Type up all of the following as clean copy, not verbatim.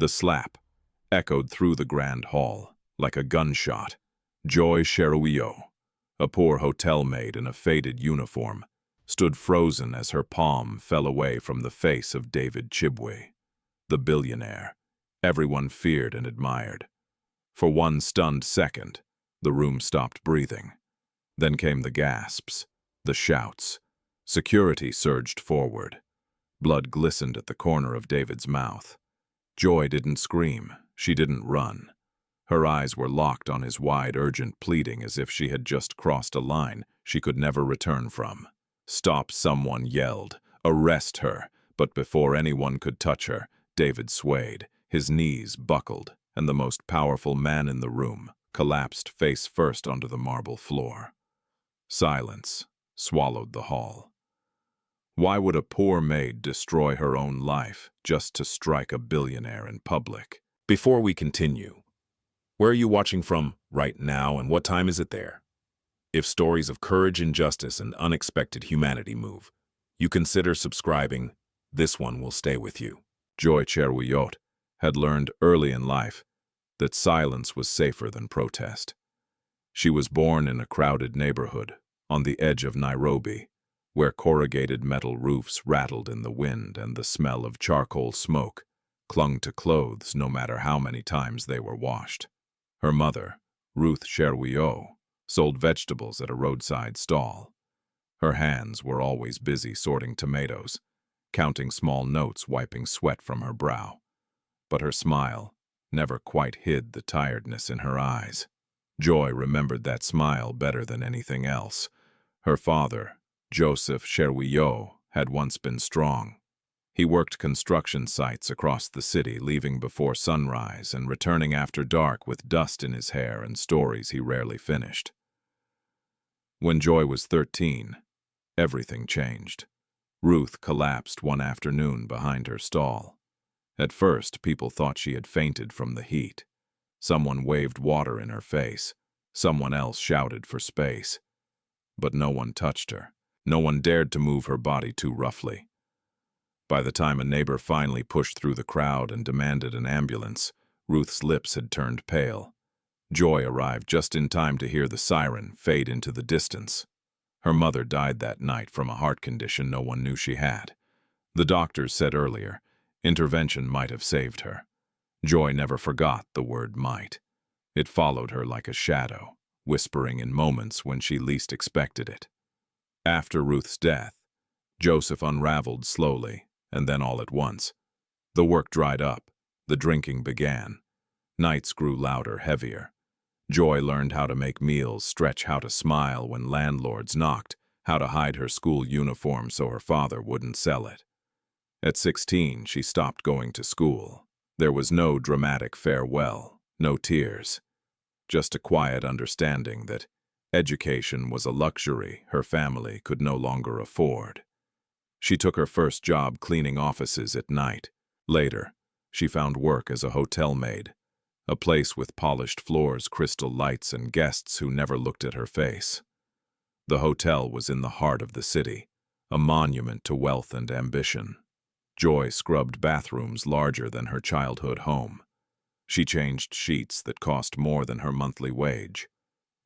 The slap echoed through the grand hall like a gunshot. Joy Cheruiyot, a poor hotel maid in a faded uniform, stood frozen as her palm fell away from the face of David Chibwe, the billionaire everyone feared and admired. For one stunned second, the room stopped breathing. Then came the gasps, the shouts. Security surged forward. Blood glistened at the corner of David's mouth. Joy didn't scream. She didn't run. Her eyes were locked on his wide, urgent pleading as if she had just crossed a line she could never return from. "Stop," someone yelled. "Arrest her." But before anyone could touch her, David swayed. His knees buckled, and the most powerful man in the room collapsed face first onto the marble floor. Silence swallowed the hall. Why would a poor maid destroy her own life just to strike a billionaire in public? Before we continue, where are you watching from right now and what time is it there? If stories of courage, injustice, and unexpected humanity move, you consider subscribing. This one will stay with you. Joy Cheruiyot had learned early in life that silence was safer than protest. She was born in a crowded neighborhood on the edge of Nairobi, where corrugated metal roofs rattled in the wind and the smell of charcoal smoke clung to clothes no matter how many times they were washed. Her mother, Ruth Cheruiyot, sold vegetables at a roadside stall. Her hands were always busy sorting tomatoes, counting small notes, wiping sweat from her brow. But her smile never quite hid the tiredness in her eyes. Joy remembered that smile better than anything else. Her father, Joseph Cheruiyot, had once been strong. He worked construction sites across the city, leaving before sunrise and returning after dark with dust in his hair and stories he rarely finished. When Joy was 13, everything changed. Ruth collapsed one afternoon behind her stall. At first, people thought she had fainted from the heat. Someone waved water in her face. Someone else shouted for space. But no one touched her. No one dared to move her body too roughly. By the time a neighbor finally pushed through the crowd and demanded an ambulance, Ruth's lips had turned pale. Joy arrived just in time to hear the siren fade into the distance. Her mother died that night from a heart condition no one knew she had. The doctors said earlier, intervention might have saved her. Joy never forgot the word might. It followed her like a shadow, whispering in moments when she least expected it. After Ruth's death, Joseph unraveled slowly, and then all at once. The work dried up. The drinking began. Nights grew louder, heavier. Joy learned how to make meals, stretch, how to smile when landlords knocked, how to hide her school uniform so her father wouldn't sell it. At 16, she stopped going to school. There was no dramatic farewell, no tears, just a quiet understanding that education was a luxury her family could no longer afford. She took her first job cleaning offices at night. Later, she found work as a hotel maid, a place with polished floors, crystal lights, and guests who never looked at her face. The hotel was in the heart of the city, a monument to wealth and ambition. Joy scrubbed bathrooms larger than her childhood home. She changed sheets that cost more than her monthly wage.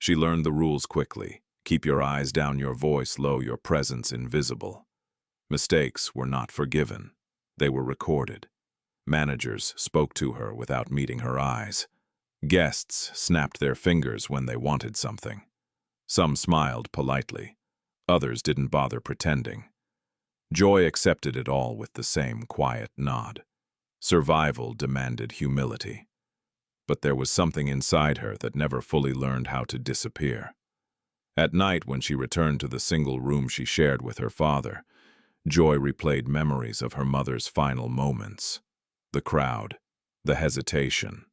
She learned the rules quickly. Keep your eyes down, your voice low, your presence invisible. Mistakes were not forgiven. They were recorded. Managers spoke to her without meeting her eyes. Guests snapped their fingers when they wanted something. Some smiled politely. Others didn't bother pretending. Joy accepted it all with the same quiet nod. Survival demanded humility. But there was something inside her that never fully learned how to disappear. At night, when she returned to the single room she shared with her father, Joy replayed memories of her mother's final moments. The crowd, the hesitation,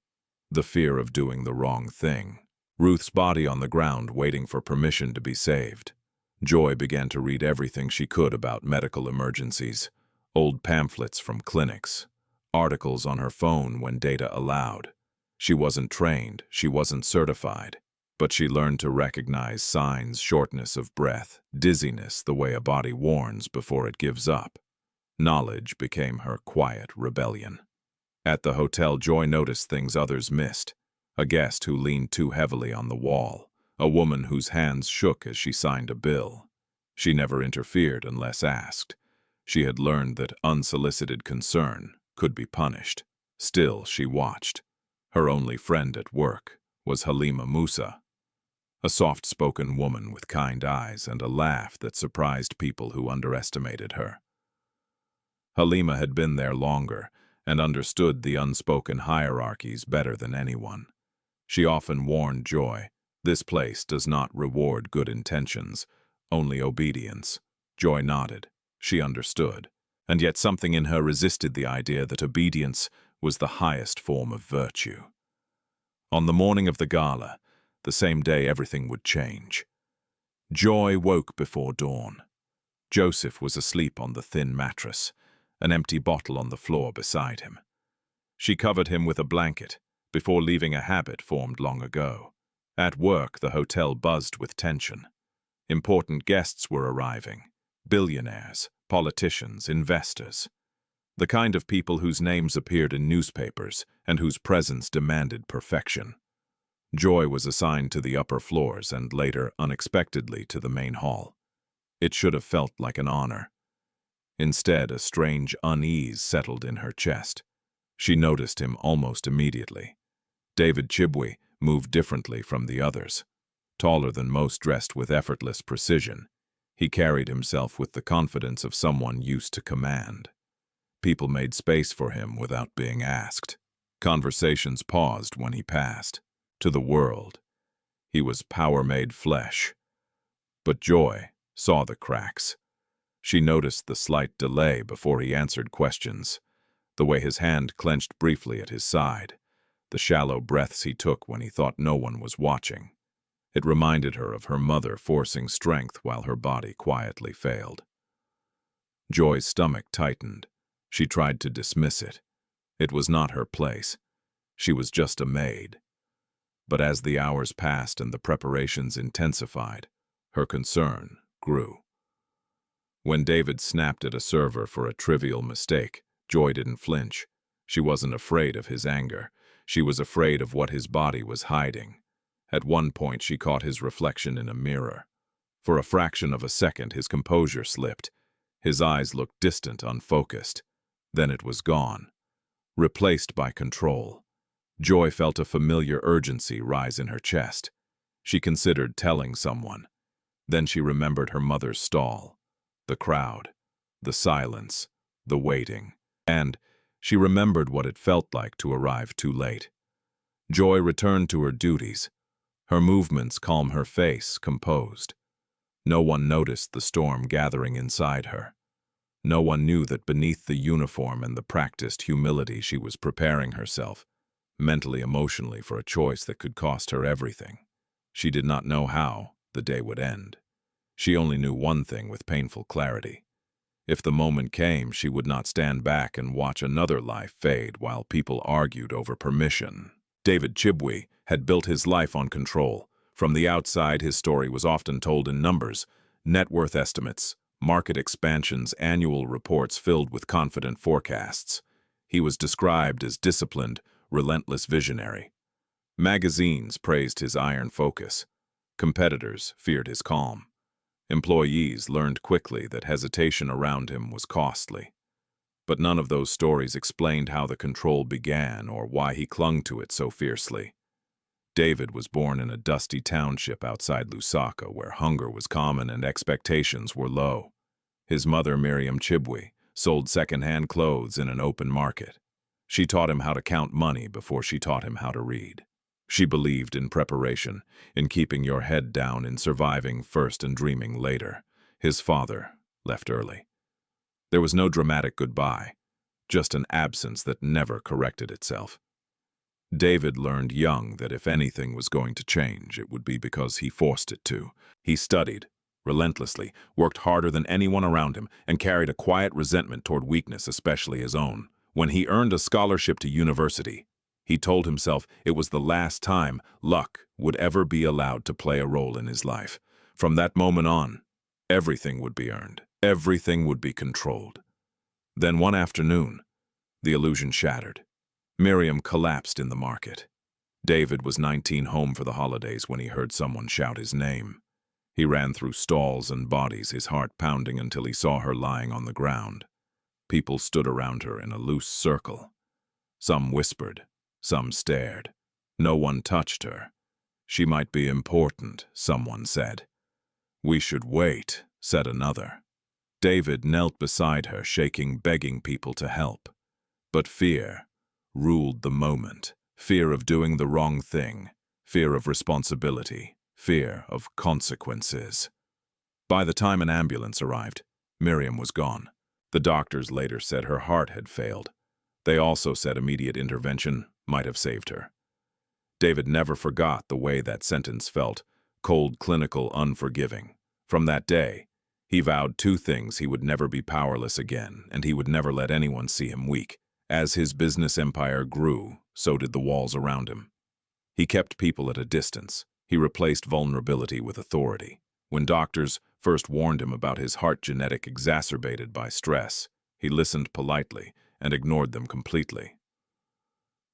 the fear of doing the wrong thing. Ruth's body on the ground waiting for permission to be saved. Joy began to read everything she could about medical emergencies, old pamphlets from clinics, articles on her phone when data allowed. She wasn't trained, she wasn't certified, but she learned to recognize signs: shortness of breath, dizziness, the way a body warns before it gives up. Knowledge became her quiet rebellion. At the hotel, Joy noticed things others missed. A guest who leaned too heavily on the wall, a woman whose hands shook as she signed a bill. She never interfered unless asked. She had learned that unsolicited concern could be punished. Still, she watched. Her only friend at work was Halima Musa, a soft-spoken woman with kind eyes and a laugh that surprised people who underestimated her. Halima had been there longer and understood the unspoken hierarchies better than anyone. She often warned Joy, "This place does not reward good intentions, only obedience." Joy nodded. She understood, and yet something in her resisted the idea that obedience was the highest form of virtue. On the morning of the gala, the same day everything would change. Joy woke before dawn. Joseph was asleep on the thin mattress, an empty bottle on the floor beside him. She covered him with a blanket, before leaving a habit formed long ago. At work, the hotel buzzed with tension. Important guests were arriving. Billionaires, politicians, investors. The kind of people whose names appeared in newspapers and whose presence demanded perfection. Joy was assigned to the upper floors and later, unexpectedly, to the main hall. It should have felt like an honor. Instead, a strange unease settled in her chest. She noticed him almost immediately. David Chibwe moved differently from the others. Taller than most, dressed with effortless precision, he carried himself with the confidence of someone used to command. People made space for him without being asked. Conversations paused when he passed. To the world, he was power made flesh. But Joy saw the cracks. She noticed the slight delay before he answered questions, the way his hand clenched briefly at his side, the shallow breaths he took when he thought no one was watching. It reminded her of her mother forcing strength while her body quietly failed. Joy's stomach tightened. She tried to dismiss it. It was not her place. She was just a maid. But as the hours passed and the preparations intensified, her concern grew. When David snapped at a server for a trivial mistake, Joy didn't flinch. She wasn't afraid of his anger. She was afraid of what his body was hiding. At one point, she caught his reflection in a mirror. For a fraction of a second, his composure slipped. His eyes looked distant, unfocused. Then it was gone, replaced by control. Joy felt a familiar urgency rise in her chest. She considered telling someone. Then she remembered her mother's stall, the crowd, the silence, the waiting, and she remembered what it felt like to arrive too late. Joy returned to her duties, her movements calm, her face composed. No one noticed the storm gathering inside her. No one knew that beneath the uniform and the practiced humility she was preparing herself, mentally, emotionally, for a choice that could cost her everything. She did not know how the day would end. She only knew one thing with painful clarity. If the moment came, she would not stand back and watch another life fade while people argued over permission. David Chibwe had built his life on control. From the outside, his story was often told in numbers, net worth estimates, market expansions, annual reports filled with confident forecasts. He was described as disciplined, relentless visionary. Magazines praised his iron focus. Competitors feared his calm. Employees learned quickly that hesitation around him was costly. But none of those stories explained how the control began or why he clung to it so fiercely. David was born in a dusty township outside Lusaka where hunger was common and expectations were low. His mother, Miriam Chibwe, sold second-hand clothes in an open market. She taught him how to count money before she taught him how to read. She believed in preparation, in keeping your head down, in surviving first and dreaming later. His father left early. There was no dramatic goodbye, just an absence that never corrected itself. David learned young that if anything was going to change, it would be because he forced it to. He studied relentlessly, worked harder than anyone around him, and carried a quiet resentment toward weakness, especially his own. When he earned a scholarship to university, he told himself it was the last time luck would ever be allowed to play a role in his life. From that moment on, everything would be earned. Everything would be controlled. Then one afternoon, the illusion shattered. Miriam collapsed in the market. David was 19, home for the holidays, when he heard someone shout his name. He ran through stalls and bodies, his heart pounding, until he saw her lying on the ground. People stood around her in a loose circle. Some whispered, some stared. No one touched her. She might be important, someone said. We should wait, said another. David knelt beside her, shaking, begging people to help. But fear ruled the moment. Fear of doing the wrong thing, fear of responsibility, fear of consequences. By the time an ambulance arrived, Miriam was gone. The doctors later said her heart had failed. They also said immediate intervention might have saved her. David never forgot the way that sentence felt: cold, clinical, unforgiving. From that day, he vowed two things: he would never be powerless again, and he would never let anyone see him weak. As his business empire grew, so did the walls around him. He kept people at a distance. He replaced vulnerability with authority. When doctors first warned him about his heart genetic exacerbated by stress, he listened politely and ignored them completely.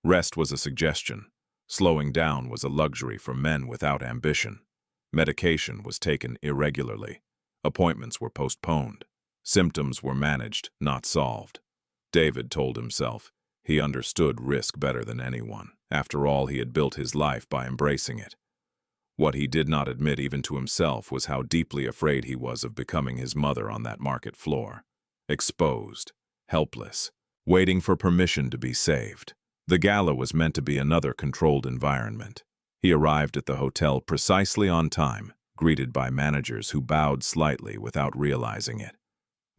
Rest was a suggestion. Slowing down was a luxury for men without ambition. Medication was taken irregularly. Appointments were postponed. Symptoms were managed, not solved. David told himself he understood risk better than anyone. After all, he had built his life by embracing it. What he did not admit even to himself was how deeply afraid he was of becoming his mother on that market floor. Exposed, helpless, waiting for permission to be saved. The gala was meant to be another controlled environment. He arrived at the hotel precisely on time, greeted by managers who bowed slightly without realizing it.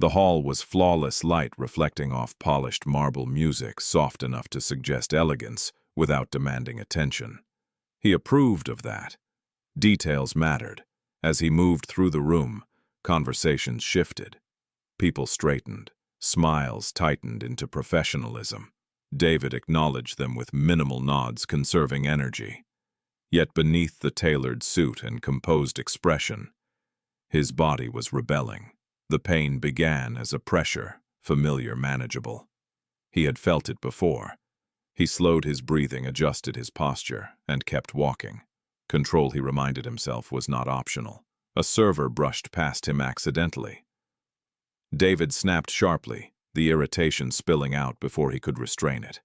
The hall was flawless light reflecting off polished marble, music soft enough to suggest elegance without demanding attention. He approved of that. Details mattered. As he moved through the room, conversations shifted. People straightened. Smiles tightened into professionalism. David acknowledged them with minimal nods, conserving energy. Yet beneath the tailored suit and composed expression, his body was rebelling. The pain began as a pressure, familiar, manageable. He had felt it before. He slowed his breathing, adjusted his posture, and kept walking. Control, he reminded himself, was not optional. A server brushed past him accidentally. David snapped sharply, the irritation spilling out before he could restrain it.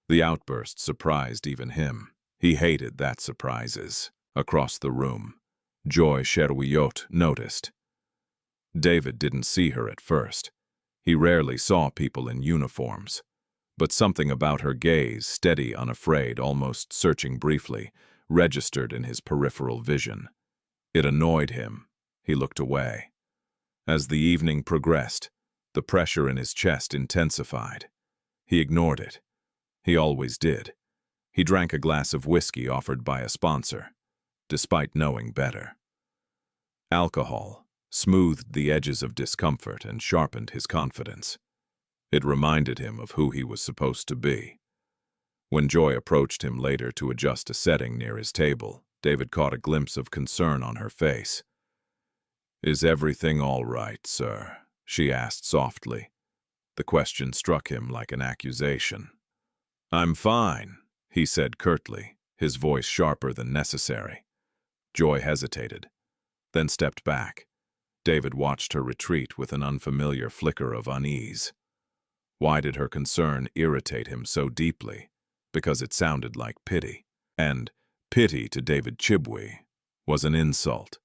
The outburst surprised even him. He hated that surprises. Across the room, Joy Cheruiyot noticed. David didn't see her at first. He rarely saw people in uniforms. But something about her gaze, steady, unafraid, almost searching briefly, registered in his peripheral vision. It annoyed him. He looked away. As the evening progressed, the pressure in his chest intensified. He ignored it. He always did. He drank a glass of whiskey offered by a sponsor, despite knowing better. Alcohol smoothed the edges of discomfort and sharpened his confidence. It reminded him of who he was supposed to be. When Joy approached him later to adjust a setting near his table, David caught a glimpse of concern on her face. "Is everything all right, sir?" she asked softly. The question struck him like an accusation. "I'm fine," he said curtly, his voice sharper than necessary. Joy hesitated, then stepped back. David watched her retreat with an unfamiliar flicker of unease. Why did her concern irritate him so deeply? Because it sounded like pity. And pity to David Chibwe was an insult.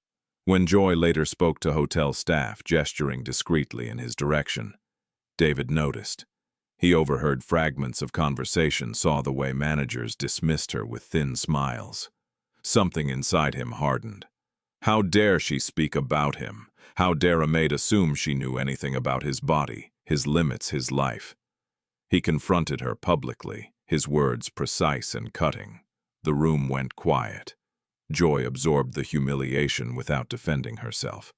When Joy later spoke to hotel staff, gesturing discreetly in his direction, David noticed. He overheard fragments of conversation, saw the way managers dismissed her with thin smiles. Something inside him hardened. How dare she speak about him? How dare a maid assume she knew anything about his body, his limits, his life? He confronted her publicly, his words precise and cutting. The room went quiet. Joy absorbed the humiliation without defending herself.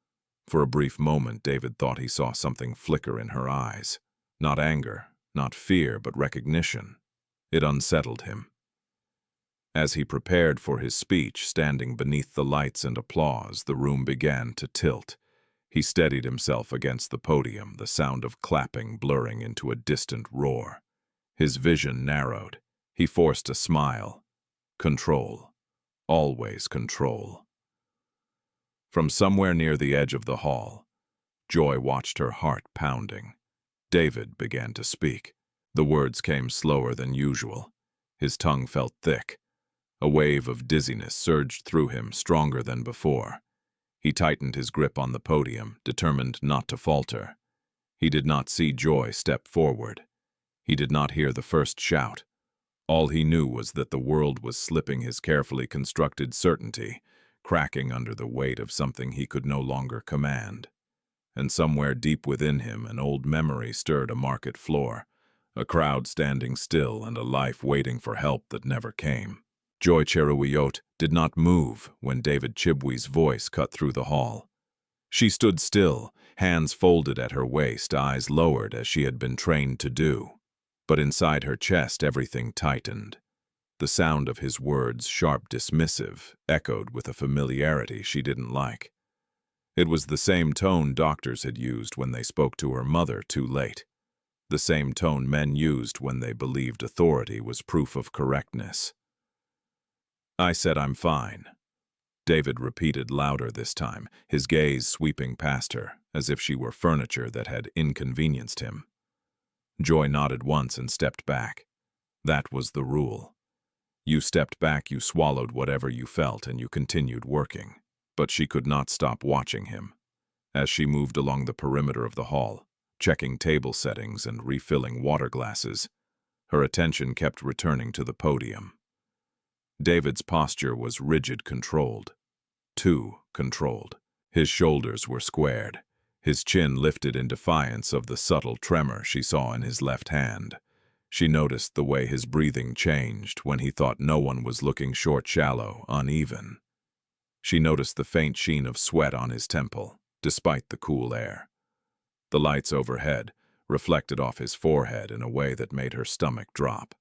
For a brief moment, David thought he saw something flicker in her eyes. Not anger, not fear, but recognition. It unsettled him. As he prepared for his speech, standing beneath the lights and applause, the room began to tilt. He steadied himself against the podium, the sound of clapping blurring into a distant roar. His vision narrowed. He forced a smile. Control. Always control. From somewhere near the edge of the hall, Joy watched her heart pounding. David began to speak. The words came slower than usual. His tongue felt thick. A wave of dizziness surged through him, stronger than before. He tightened his grip on the podium, determined not to falter. He did not see Joy step forward. He did not hear the first shout. All he knew was that the world was slipping his carefully constructed certainty, cracking under the weight of something he could no longer command. And somewhere deep within him, an old memory stirred a market floor, a crowd standing still and a life waiting for help that never came. Joy Cheruiyot did not move when David Chibwe's voice cut through the hall. She stood still, hands folded at her waist, eyes lowered as she had been trained to do. But inside her chest everything tightened. The sound of his words, sharp dismissive, echoed with a familiarity she didn't like. It was the same tone doctors had used when they spoke to her mother too late. The same tone men used when they believed authority was proof of correctness. "I said I'm fine," David repeated louder this time, his gaze sweeping past her, as if she were furniture that had inconvenienced him. Joy nodded once and stepped back. That was the rule. You stepped back, you swallowed whatever you felt, and you continued working. But she could not stop watching him. As she moved along the perimeter of the hall, checking table settings and refilling water glasses, her attention kept returning to the podium. David's posture was rigid, controlled. Too controlled. His shoulders were squared, his chin lifted in defiance of the subtle tremor she saw in his left hand. She noticed the way his breathing changed when he thought no one was looking, short, shallow, uneven. She noticed the faint sheen of sweat on his temple, despite the cool air. The lights overhead reflected off his forehead in a way that made her stomach drop.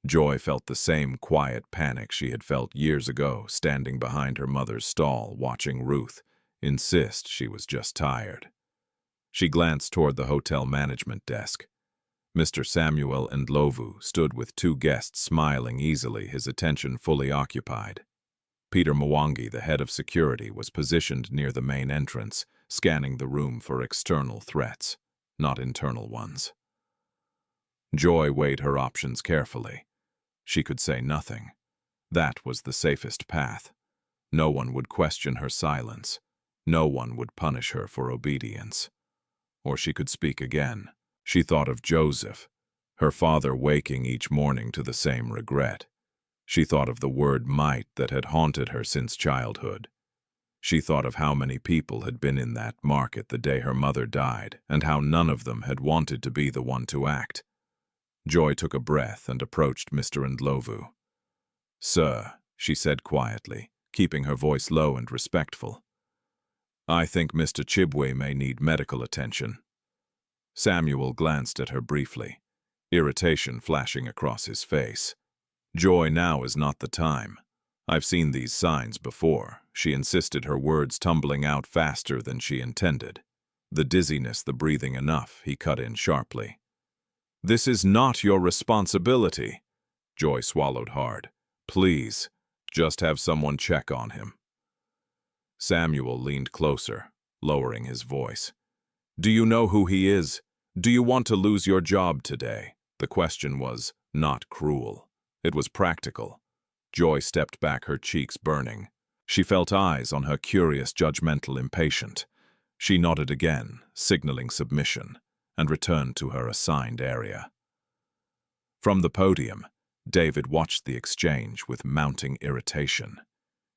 Joy felt the same quiet panic she had felt years ago, standing behind her mother's stall, watching Ruth insist she was just tired. She glanced toward the hotel management desk. Mr. Samuel Ndlovu stood with two guests, smiling easily, his attention fully occupied. Peter Mwangi, the head of security, was positioned near the main entrance, scanning the room for external threats, not internal ones. Joy weighed her options carefully. She could say nothing. That was the safest path. No one would question her silence. No one would punish her for obedience. Or she could speak again. She thought of Joseph, her father waking each morning to the same regret. She thought of the word might that had haunted her since childhood. She thought of how many people had been in that market the day her mother died, and how none of them had wanted to be the one to act. Joy took a breath and approached Mr. Ndlovu. "Sir," she said quietly, keeping her voice low and respectful, "I think Mr. Chibwe may need medical attention." Samuel glanced at her briefly, irritation flashing across his face. "Joy, now is not the time. I've seen these signs before," she insisted, her words tumbling out faster than she intended. The dizziness, the breathing enough, he cut in sharply. "This is not your responsibility." Joy swallowed hard. "Please, just have someone check on him." Samuel leaned closer, lowering his voice. "Do you know who he is? Do you want to lose your job today?" The question was not cruel. It was practical. Joy stepped back, her cheeks burning. She felt eyes on her, curious, judgmental, impatient. She nodded again, signaling submission, and returned to her assigned area. From the podium, David watched the exchange with mounting irritation.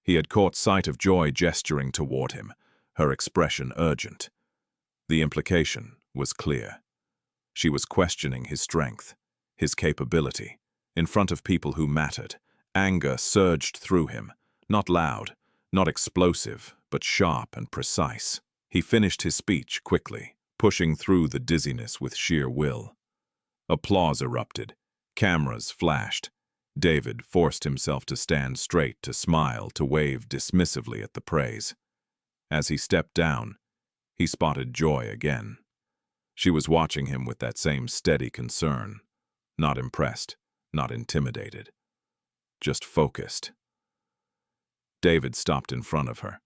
He had caught sight of Joy gesturing toward him, her expression urgent. The implication was clear. She was questioning his strength, his capability, in front of people who mattered. Anger surged through him, not loud, not explosive, but sharp and precise. He finished his speech quickly, pushing through the dizziness with sheer will. Applause erupted. Cameras flashed. David forced himself to stand straight, to smile, to wave dismissively at the praise. As he stepped down, he spotted Joy again. She was watching him with that same steady concern. Not impressed, not intimidated, just focused. David stopped in front of her.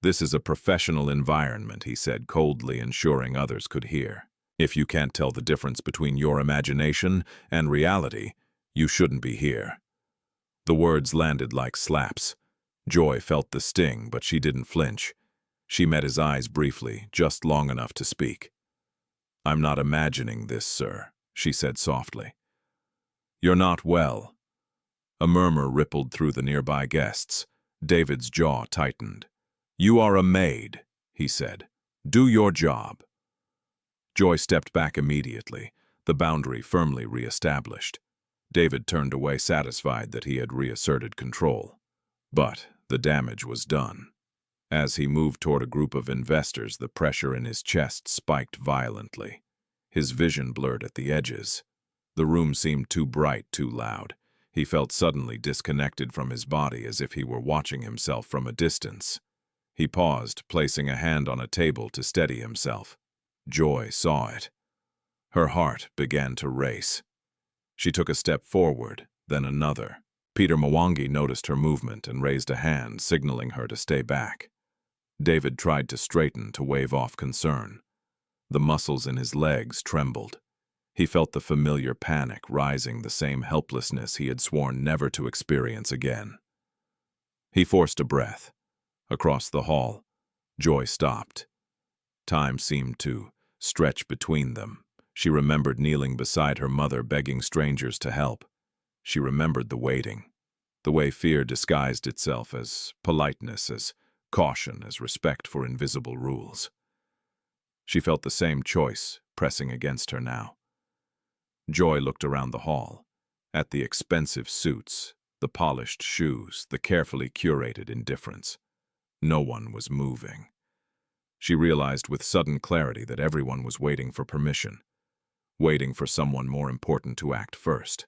"This is a professional environment," he said coldly, ensuring others could hear. "If you can't tell the difference between your imagination and reality, you shouldn't be here." The words landed like slaps. Joy felt the sting, but she didn't flinch. She met his eyes briefly, just long enough to speak. "I'm not imagining this, sir," she said softly. "You're not well." A murmur rippled through the nearby guests. David's jaw tightened. "You are a maid," he said. "Do your job." Joy stepped back immediately, the boundary firmly re-established. David turned away, satisfied that he had reasserted control. But the damage was done. As he moved toward a group of investors, the pressure in his chest spiked violently. His vision blurred at the edges. The room seemed too bright, too loud. He felt suddenly disconnected from his body, as if he were watching himself from a distance. He paused, placing a hand on a table to steady himself. Joy saw it. Her heart began to race. She took a step forward, then another. Peter Mwangi noticed her movement and raised a hand, signaling her to stay back. David tried to straighten, to wave off concern. The muscles in his legs trembled. He felt the familiar panic rising, the same helplessness he had sworn never to experience again. He forced a breath. Across the hall, Joy stopped. Time seemed to stretch between them. She remembered kneeling beside her mother, begging strangers to help. She remembered the waiting, the way fear disguised itself as politeness, as caution, as respect for invisible rules. She felt the same choice pressing against her now. Joy looked around the hall, at the expensive suits, the polished shoes, the carefully curated indifference. No one was moving. She realized with sudden clarity that everyone was waiting for permission, waiting for someone more important to act first.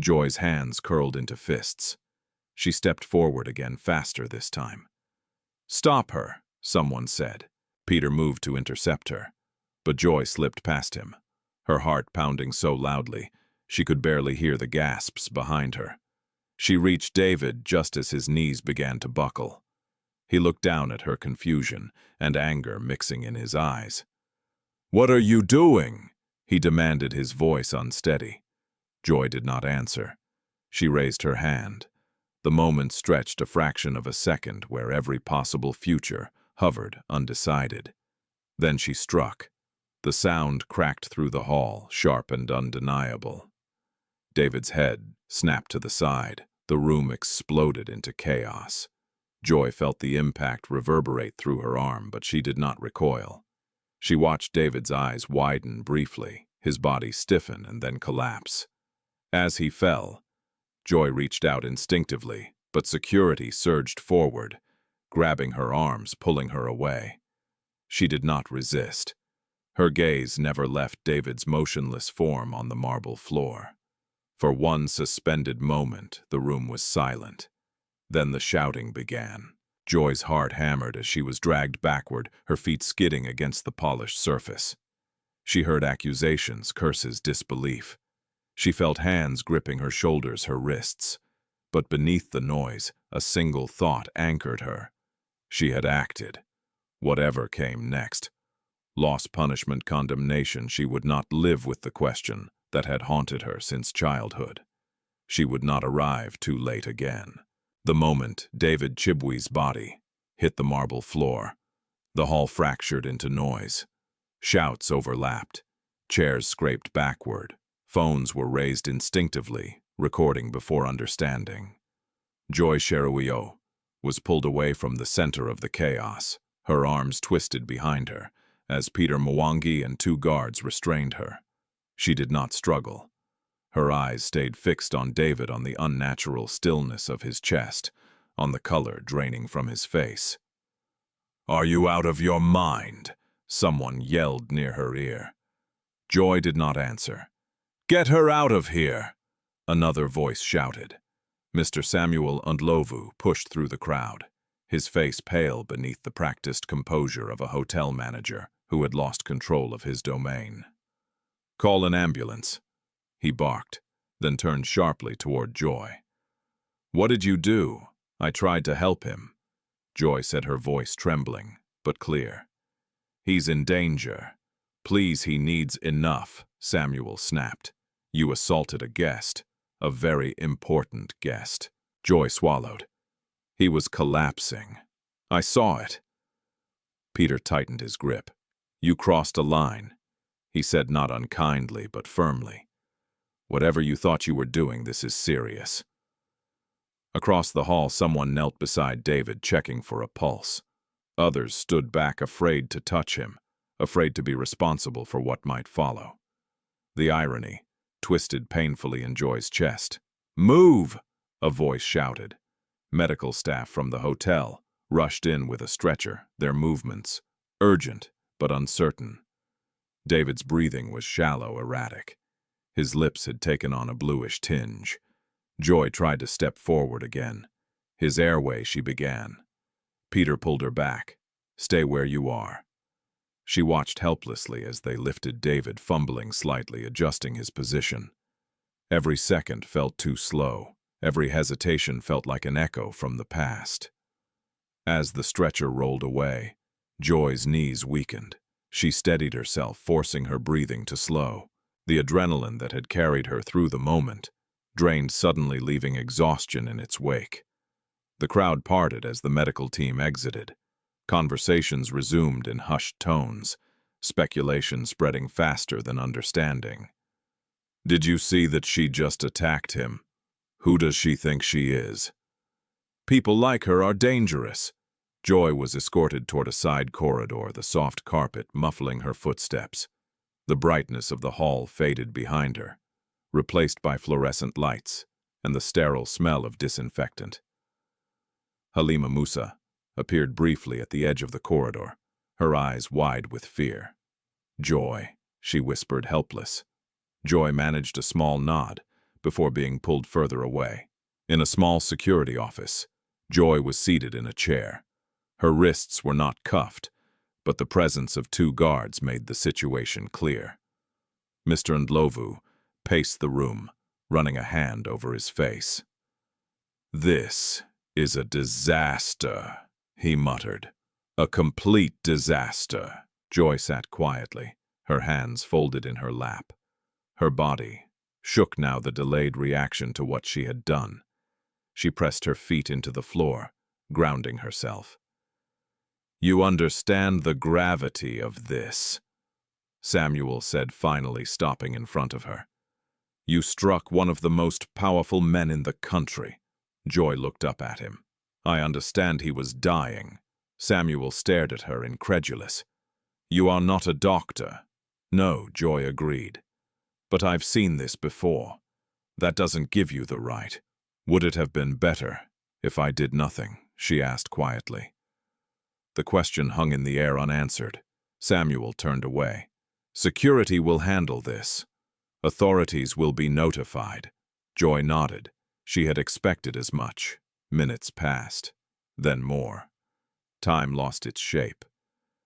Joy's hands curled into fists. She stepped forward again, faster this time. "Stop her," someone said. Peter moved to intercept her, but Joy slipped past him, her heart pounding so loudly she could barely hear the gasps behind her. She reached David just as his knees began to buckle. He looked down at her, confusion and anger mixing in his eyes. "What are you doing?" he demanded, his voice unsteady. Joy did not answer. She raised her hand. The moment stretched a fraction of a second, where every possible future hovered undecided. Then she struck. The sound cracked through the hall, sharp and undeniable. David's head snapped to the side. The room exploded into chaos. Joy felt the impact reverberate through her arm, but she did not recoil. She watched David's eyes widen briefly, his body stiffen and then collapse. As he fell, Joy reached out instinctively, but security surged forward, grabbing her arms, pulling her away. She did not resist. Her gaze never left David's motionless form on the marble floor. For one suspended moment, the room was silent. Then the shouting began. Joy's heart hammered as she was dragged backward, her feet skidding against the polished surface. She heard accusations, curses, disbelief. She felt hands gripping her shoulders, her wrists. But beneath the noise, a single thought anchored her. She had acted. Whatever came next. Loss, punishment, condemnation, she would not live with the question that had haunted her since childhood. She would not arrive too late again. The moment David Chibwe's body hit the marble floor, the hall fractured into noise. Shouts overlapped. Chairs scraped backward. Phones were raised instinctively, recording before understanding. Joy Cheruiyot was pulled away from the center of the chaos, her arms twisted behind her, as Peter Mwangi and two guards restrained her. She did not struggle. Her eyes stayed fixed on David, on the unnatural stillness of his chest, on the color draining from his face. "Are you out of your mind?" someone yelled near her ear. Joy did not answer. "Get her out of here!" another voice shouted. Mr. Samuel Ndlovu pushed through the crowd, his face pale beneath the practiced composure of a hotel manager who had lost control of his domain. "Call an ambulance," he barked. then turned sharply toward Joy. "What did you do?" "I tried to help him," Joy said, her voice trembling, but clear. "He's in danger. Please, he needs enough," Samuel snapped. "You assaulted a guest, a very important guest." Joy swallowed. "He was collapsing. I saw it." Peter tightened his grip. "You crossed a line," he said, not unkindly but firmly. "Whatever you thought you were doing, this is serious." Across the hall, someone knelt beside David, checking for a pulse. Others stood back, afraid to touch him, afraid to be responsible for what might follow. The irony twisted painfully in Joy's chest. "Move!" a voice shouted. Medical staff from the hotel rushed in with a stretcher, their movements urgent but uncertain. David's breathing was shallow, erratic. His lips had taken on a bluish tinge. Joy tried to step forward again. "His airway," she began. Peter pulled her back. "Stay where you are." She watched helplessly as they lifted David, fumbling slightly, adjusting his position. Every second felt too slow. Every hesitation felt like an echo from the past. As the stretcher rolled away, Joy's knees weakened. She steadied herself, forcing her breathing to slow. The adrenaline that had carried her through the moment drained suddenly, leaving exhaustion in its wake. The crowd parted as the medical team exited. Conversations resumed in hushed tones, speculation spreading faster than understanding. "Did you see that she just attacked him? Who does she think she is? People like her are dangerous." Joy was escorted toward a side corridor, the soft carpet muffling her footsteps. The brightness of the hall faded behind her, replaced by fluorescent lights and the sterile smell of disinfectant. Halima Musa appeared briefly at the edge of the corridor, her eyes wide with fear. "Joy," she whispered, helpless. Joy managed a small nod before being pulled further away. In a small security office, Joy was seated in a chair. Her wrists were not cuffed, but the presence of 2 guards made the situation clear. Mr. Ndlovu paced the room, running a hand over his face. "This is a disaster," he muttered. "A complete disaster." Joy sat quietly, her hands folded in her lap. Her body shook now, the delayed reaction to what she had done. She pressed her feet into the floor, grounding herself. "You understand the gravity of this," Samuel said, finally stopping in front of her. "You struck one of the most powerful men in the country." Joy looked up at him. "I understand he was dying." Samuel stared at her, incredulous. "You are not a doctor." "No," Joy agreed. "But I've seen this before. That doesn't give you the right." "Would it have been better if I did nothing?" she asked quietly. The question hung in the air unanswered. Samuel turned away. "Security will handle this. Authorities will be notified." Joy nodded. She had expected as much. Minutes passed, then more. Time lost its shape.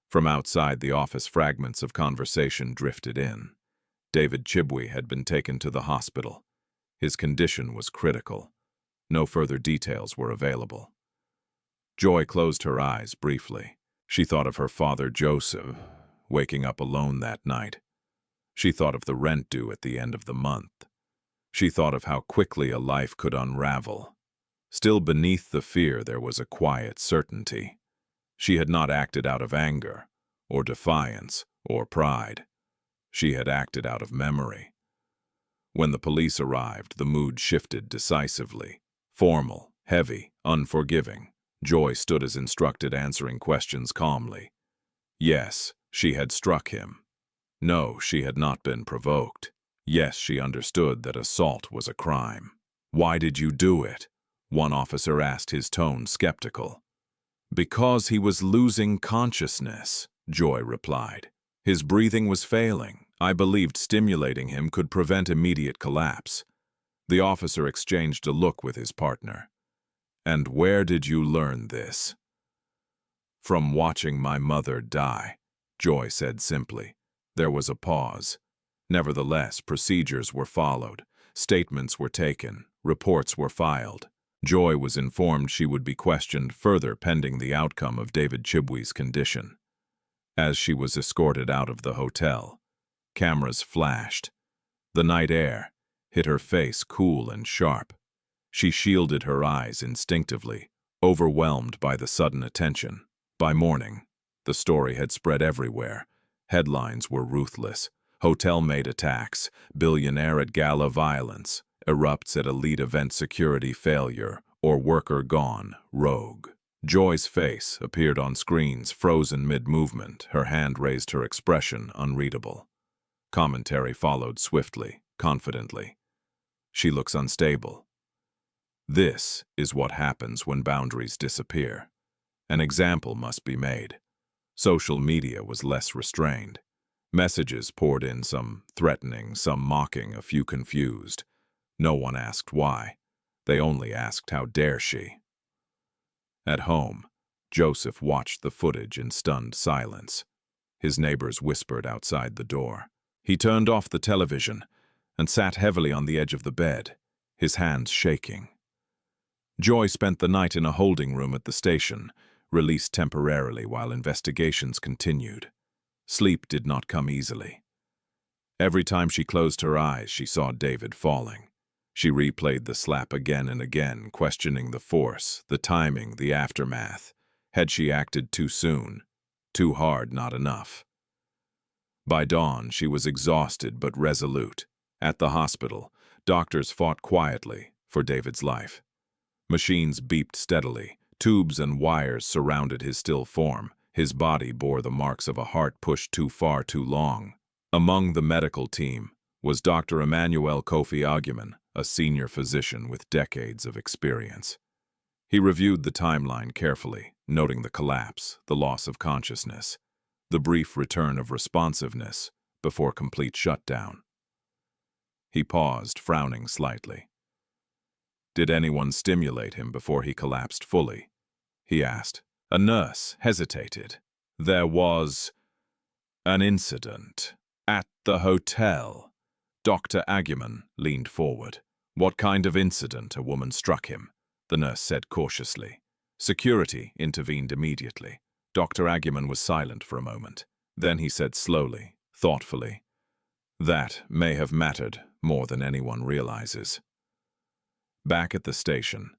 From outside the office, fragments of conversation drifted in. David Chibwe had been taken to the hospital. His condition was critical. No further details were available. Joy closed her eyes briefly. She thought of her father, Joseph, waking up alone that night. She thought of the rent due at the end of the month. She thought of how quickly a life could unravel. Still beneath the fear there was a quiet certainty. She had not acted out of anger, or defiance, or pride. She had acted out of memory. When the police arrived, the mood shifted decisively. Formal, heavy, unforgiving. Joy stood as instructed, answering questions calmly. Yes, she had struck him. No, she had not been provoked. Yes, she understood that assault was a crime. "Why did you do it?" one officer asked, his tone skeptical. "Because he was losing consciousness," Joy replied. "His breathing was failing. I believed stimulating him could prevent immediate collapse." The officer exchanged a look with his partner. "And where did you learn this?" "From watching my mother die," Joy said simply. There was a pause. Nevertheless, procedures were followed. Statements were taken, reports were filed. Joy was informed she would be questioned further pending the outcome of David Chibwe's condition. As she was escorted out of the hotel, cameras flashed. The night air hit her face cool and sharp. She shielded her eyes instinctively, overwhelmed by the sudden attention. By morning, the story had spread everywhere. Headlines were ruthless. Hotel maid attacks, billionaire at gala violence, erupts at elite event security failure, or worker gone rogue. Joy's face appeared on screens, frozen mid-movement, her hand raised, her expression unreadable. Commentary followed swiftly, confidently. She looks unstable. This is what happens when boundaries disappear. An example must be made. Social media was less restrained. Messages poured in, some threatening, some mocking, a few confused. No one asked why. They only asked, how dare she? At home, Joseph watched the footage in stunned silence. His neighbors whispered outside the door. He turned off the television and sat heavily on the edge of the bed, his hands shaking. Joy spent the night in a holding room at the station, released temporarily while investigations continued. Sleep did not come easily. Every time she closed her eyes, she saw David falling. She replayed the slap again and again, questioning the force, the timing, the aftermath. Had she acted too soon? Too hard, not enough. By dawn, she was exhausted but resolute. At the hospital, doctors fought quietly for David's life. Machines beeped steadily. Tubes and wires surrounded his still form. His body bore the marks of a heart pushed too far too long. Among the medical team was Dr. Emmanuel Kofi Agyeman, a senior physician with decades of experience. He reviewed the timeline carefully, noting the collapse, the loss of consciousness, the brief return of responsiveness before complete shutdown. He paused, frowning slightly. Did anyone stimulate him before he collapsed fully? He asked. A nurse hesitated. There was an incident at the hotel. Dr. Agyeman leaned forward. What kind of incident? A woman struck him, the nurse said cautiously. Security intervened immediately. Dr. Agyeman was silent for a moment. Then he said slowly, thoughtfully, that may have mattered more than anyone realizes. Back at the station,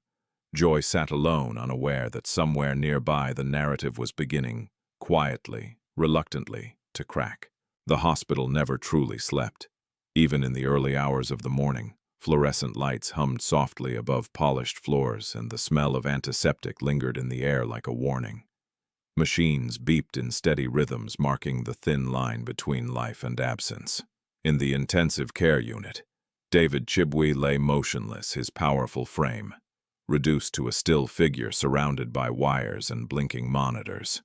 Joy sat alone, unaware that somewhere nearby the narrative was beginning, quietly, reluctantly, to crack. The hospital never truly slept. Even in the early hours of the morning, fluorescent lights hummed softly above polished floors, and the smell of antiseptic lingered in the air like a warning. Machines beeped in steady rhythms, marking the thin line between life and absence. In the intensive care unit, David Chibwe lay motionless, his powerful frame reduced to a still figure surrounded by wires and blinking monitors.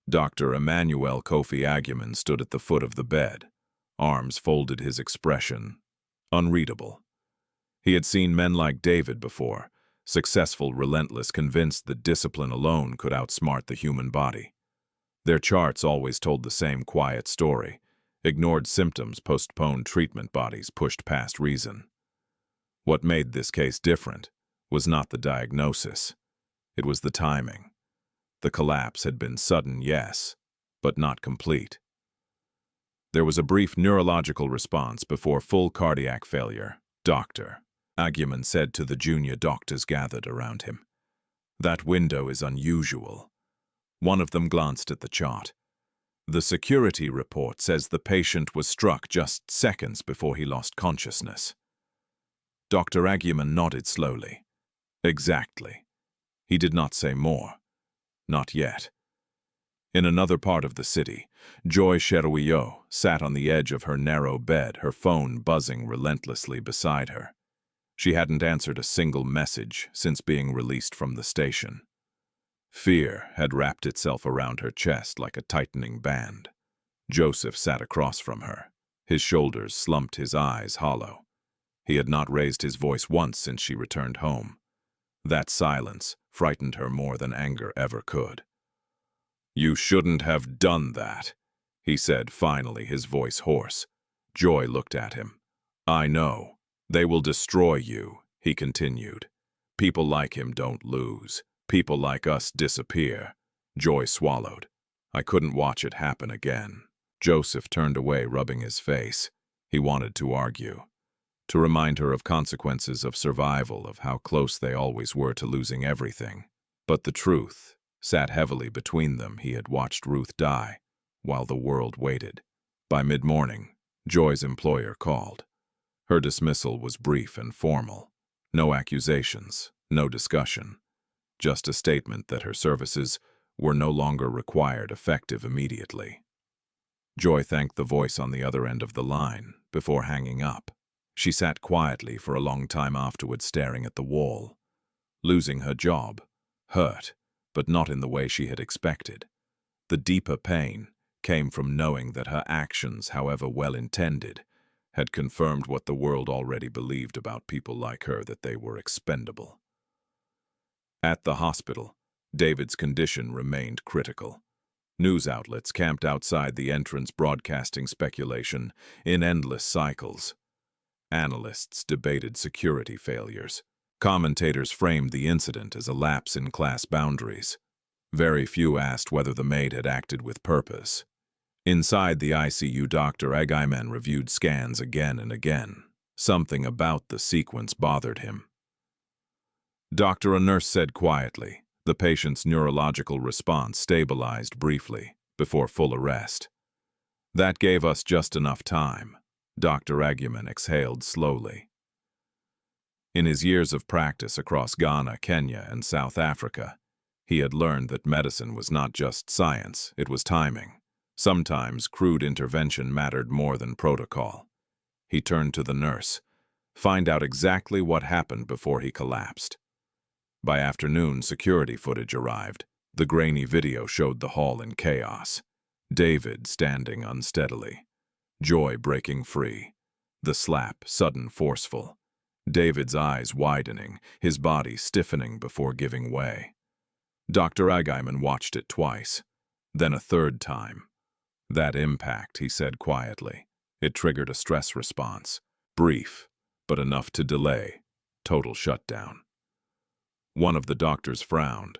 Dr. Emmanuel Kofi Agyeman stood at the foot of the bed, arms folded, his expression unreadable. He had seen men like David before, successful, relentless, convinced that discipline alone could outsmart the human body. Their charts always told the same quiet story: ignored symptoms, postponed treatment, bodies pushed past reason. What made this case different was not the diagnosis. It was the timing. The collapse had been sudden, yes, but not complete. There was a brief neurological response before full cardiac failure. Dr. Agyeman said to the junior doctors gathered around him. That window is unusual. One of them glanced at the chart. The security report says the patient was struck just seconds before he lost consciousness. Dr. Agyeman nodded slowly. Exactly. He did not say more. Not yet. In another part of the city, Joy Cheruiyot sat on the edge of her narrow bed, her phone buzzing relentlessly beside her. She hadn't answered a single message since being released from the station. Fear had wrapped itself around her chest like a tightening band. Joseph sat across from her, his shoulders slumped, his eyes hollow. He had not raised his voice once since she returned home. That silence frightened her more than anger ever could. You shouldn't have done that, he said finally, his voice hoarse. Joy looked at him. I know, They will destroy you, he continued. People like him don't lose. People like us disappear. Joy swallowed. I couldn't watch it happen again. Joseph turned away, rubbing his face. He wanted to argue, to remind her of consequences of survival, of how close they always were to losing everything. But the truth sat heavily between them. He had watched Ruth die, while the world waited. By mid-morning, Joy's employer called. Her dismissal was brief and formal. No accusations, no discussion. Just a statement that her services were no longer required, effective immediately. Joy thanked the voice on the other end of the line before hanging up. She sat quietly for a long time afterwards, staring at the wall. Losing her job hurt, but not in the way she had expected. The deeper pain came from knowing that her actions, however well-intended, had confirmed what the world already believed about people like her, that they were expendable. At the hospital, David's condition remained critical. News outlets camped outside the entrance, broadcasting speculation in endless cycles. Analysts debated security failures. Commentators framed the incident as a lapse in class boundaries. Very few asked whether the maid had acted with purpose. Inside the ICU, Dr. Agaiman reviewed scans again and again. Something about the sequence bothered him. "Doctor," a nurse said quietly. The patient's neurological response stabilized briefly before full arrest. "That gave us just enough time." Dr. Agaiman exhaled slowly. In his years of practice across Ghana, Kenya, and South Africa, he had learned that medicine was not just science, it was timing. Sometimes crude intervention mattered more than protocol. He turned to the nurse. Find out exactly what happened before he collapsed. By afternoon, security footage arrived. The grainy video showed the hall in chaos. David standing unsteadily. Joy breaking free. The slap, sudden, forceful. David's eyes widening, his body stiffening before giving way. Dr. Agaiman watched it twice, then a third time. "That impact," he said quietly. It triggered a stress response. Brief, but enough to delay. Total shutdown. One of the doctors frowned.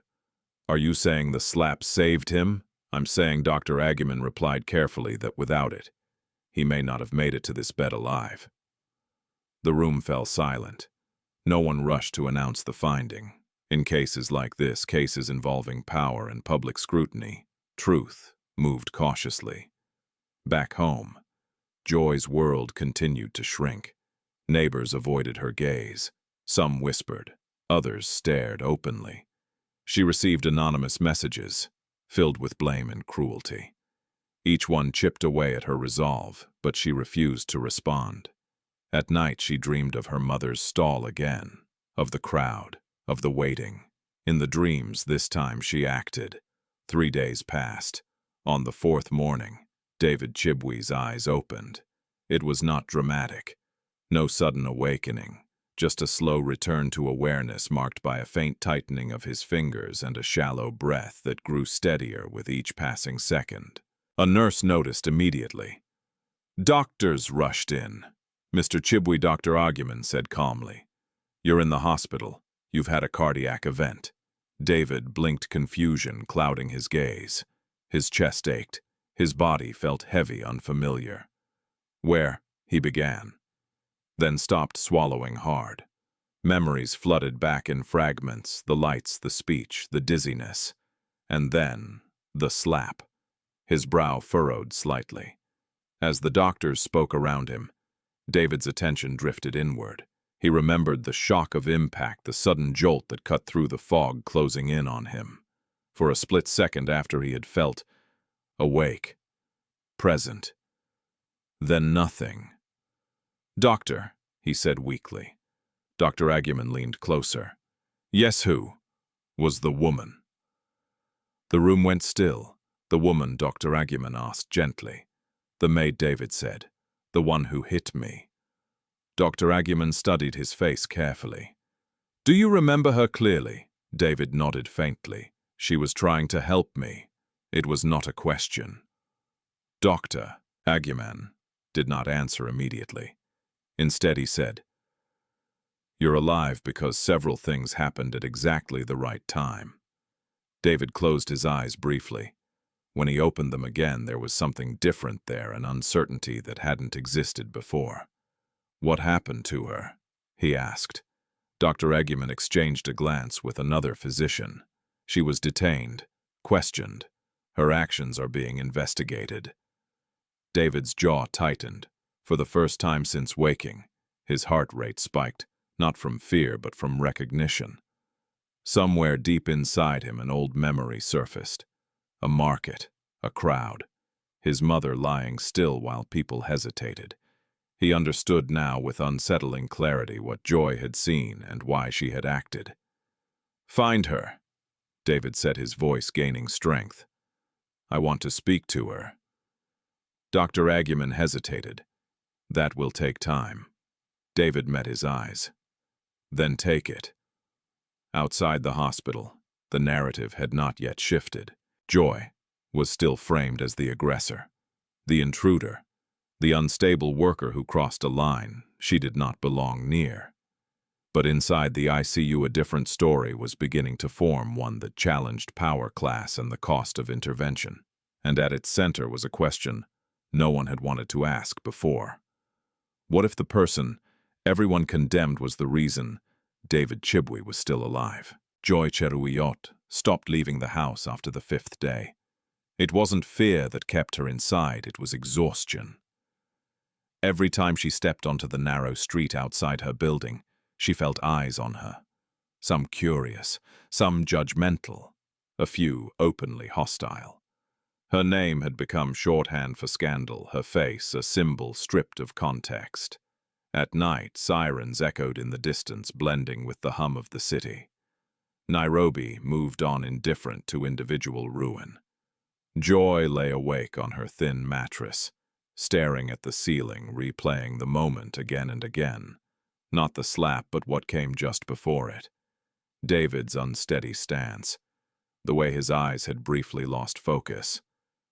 "Are you saying the slap saved him?" "I'm saying," Dr. Agaiman replied carefully, "that without it, he may not have made it to this bed alive." The room fell silent. No one rushed to announce the finding. In cases like this, cases involving power and public scrutiny, truth moved cautiously. Back home, Joy's world continued to shrink. Neighbors avoided her gaze. Some whispered. Others stared openly. She received anonymous messages, filled with blame and cruelty. Each one chipped away at her resolve, but she refused to respond. At night, she dreamed of her mother's stall again, of the crowd, of the waiting. In the dreams, this time she acted. 3 days passed. On the 4th morning, David Chibwe's eyes opened. It was not dramatic. No sudden awakening, just a slow return to awareness marked by a faint tightening of his fingers and a shallow breath that grew steadier with each passing second. A nurse noticed immediately. Doctors rushed in. "Mr. Chibwe," Dr. Agaiman said calmly. "You're in the hospital. You've had a cardiac event." David blinked, confusion clouding his gaze. His chest ached. His body felt heavy, unfamiliar. "Where?" he began, then stopped, swallowing hard. Memories flooded back in fragments, the lights, the speech, the dizziness. And then, the slap. His brow furrowed slightly. As the doctors spoke around him, David's attention drifted inward. He remembered the shock of impact, the sudden jolt that cut through the fog closing in on him. For a split second after he had felt awake, present. Then nothing. "Doctor," he said weakly. Dr. Agaiman leaned closer. "Yes, who?" "Was the woman." The room went still. "The woman?" Dr. Agaiman asked gently. "The maid," David said. "The one who hit me." Dr. Agaiman studied his face carefully. "Do you remember her clearly?" David nodded faintly. "She was trying to help me. It was not a question." Dr. Agaiman did not answer immediately. Instead, he said, You're alive because several things happened at exactly the right time. David closed his eyes briefly. When he opened them again, there was something different there, an uncertainty that hadn't existed before. What happened to her? He asked. Dr. Eggman exchanged a glance with another physician. She was detained, questioned. Her actions are being investigated. David's jaw tightened. For the first time since waking, his heart rate spiked, not from fear but from recognition. Somewhere deep inside him, an old memory surfaced. A market, a crowd, his mother lying still while people hesitated. He understood now with unsettling clarity what Joy had seen and why she had acted. "Find her," David said, his voice gaining strength. "I want to speak to her." Dr. Eggman hesitated. "That will take time." David met his eyes. "Then take it." Outside the hospital, the narrative had not yet shifted. Joy was still framed as the aggressor, the intruder, the unstable worker who crossed a line she did not belong near. But inside the ICU, a different story was beginning to form, one that challenged power, class, and the cost of intervention. And at its center was a question no one had wanted to ask before. What if the person everyone condemned was the reason David Chibwe was still alive? Joy Cheruiyot stopped leaving the house after the 5th day. It wasn't fear that kept her inside, it was exhaustion. Every time she stepped onto the narrow street outside her building, she felt eyes on her. Some curious, some judgmental, a few openly hostile. Her name had become shorthand for scandal, her face a symbol stripped of context. At night, sirens echoed in the distance, blending with the hum of the city. Nairobi moved on indifferent to individual ruin. Joy lay awake on her thin mattress, staring at the ceiling, replaying the moment again and again. Not the slap, but what came just before it. David's unsteady stance, the way his eyes had briefly lost focus,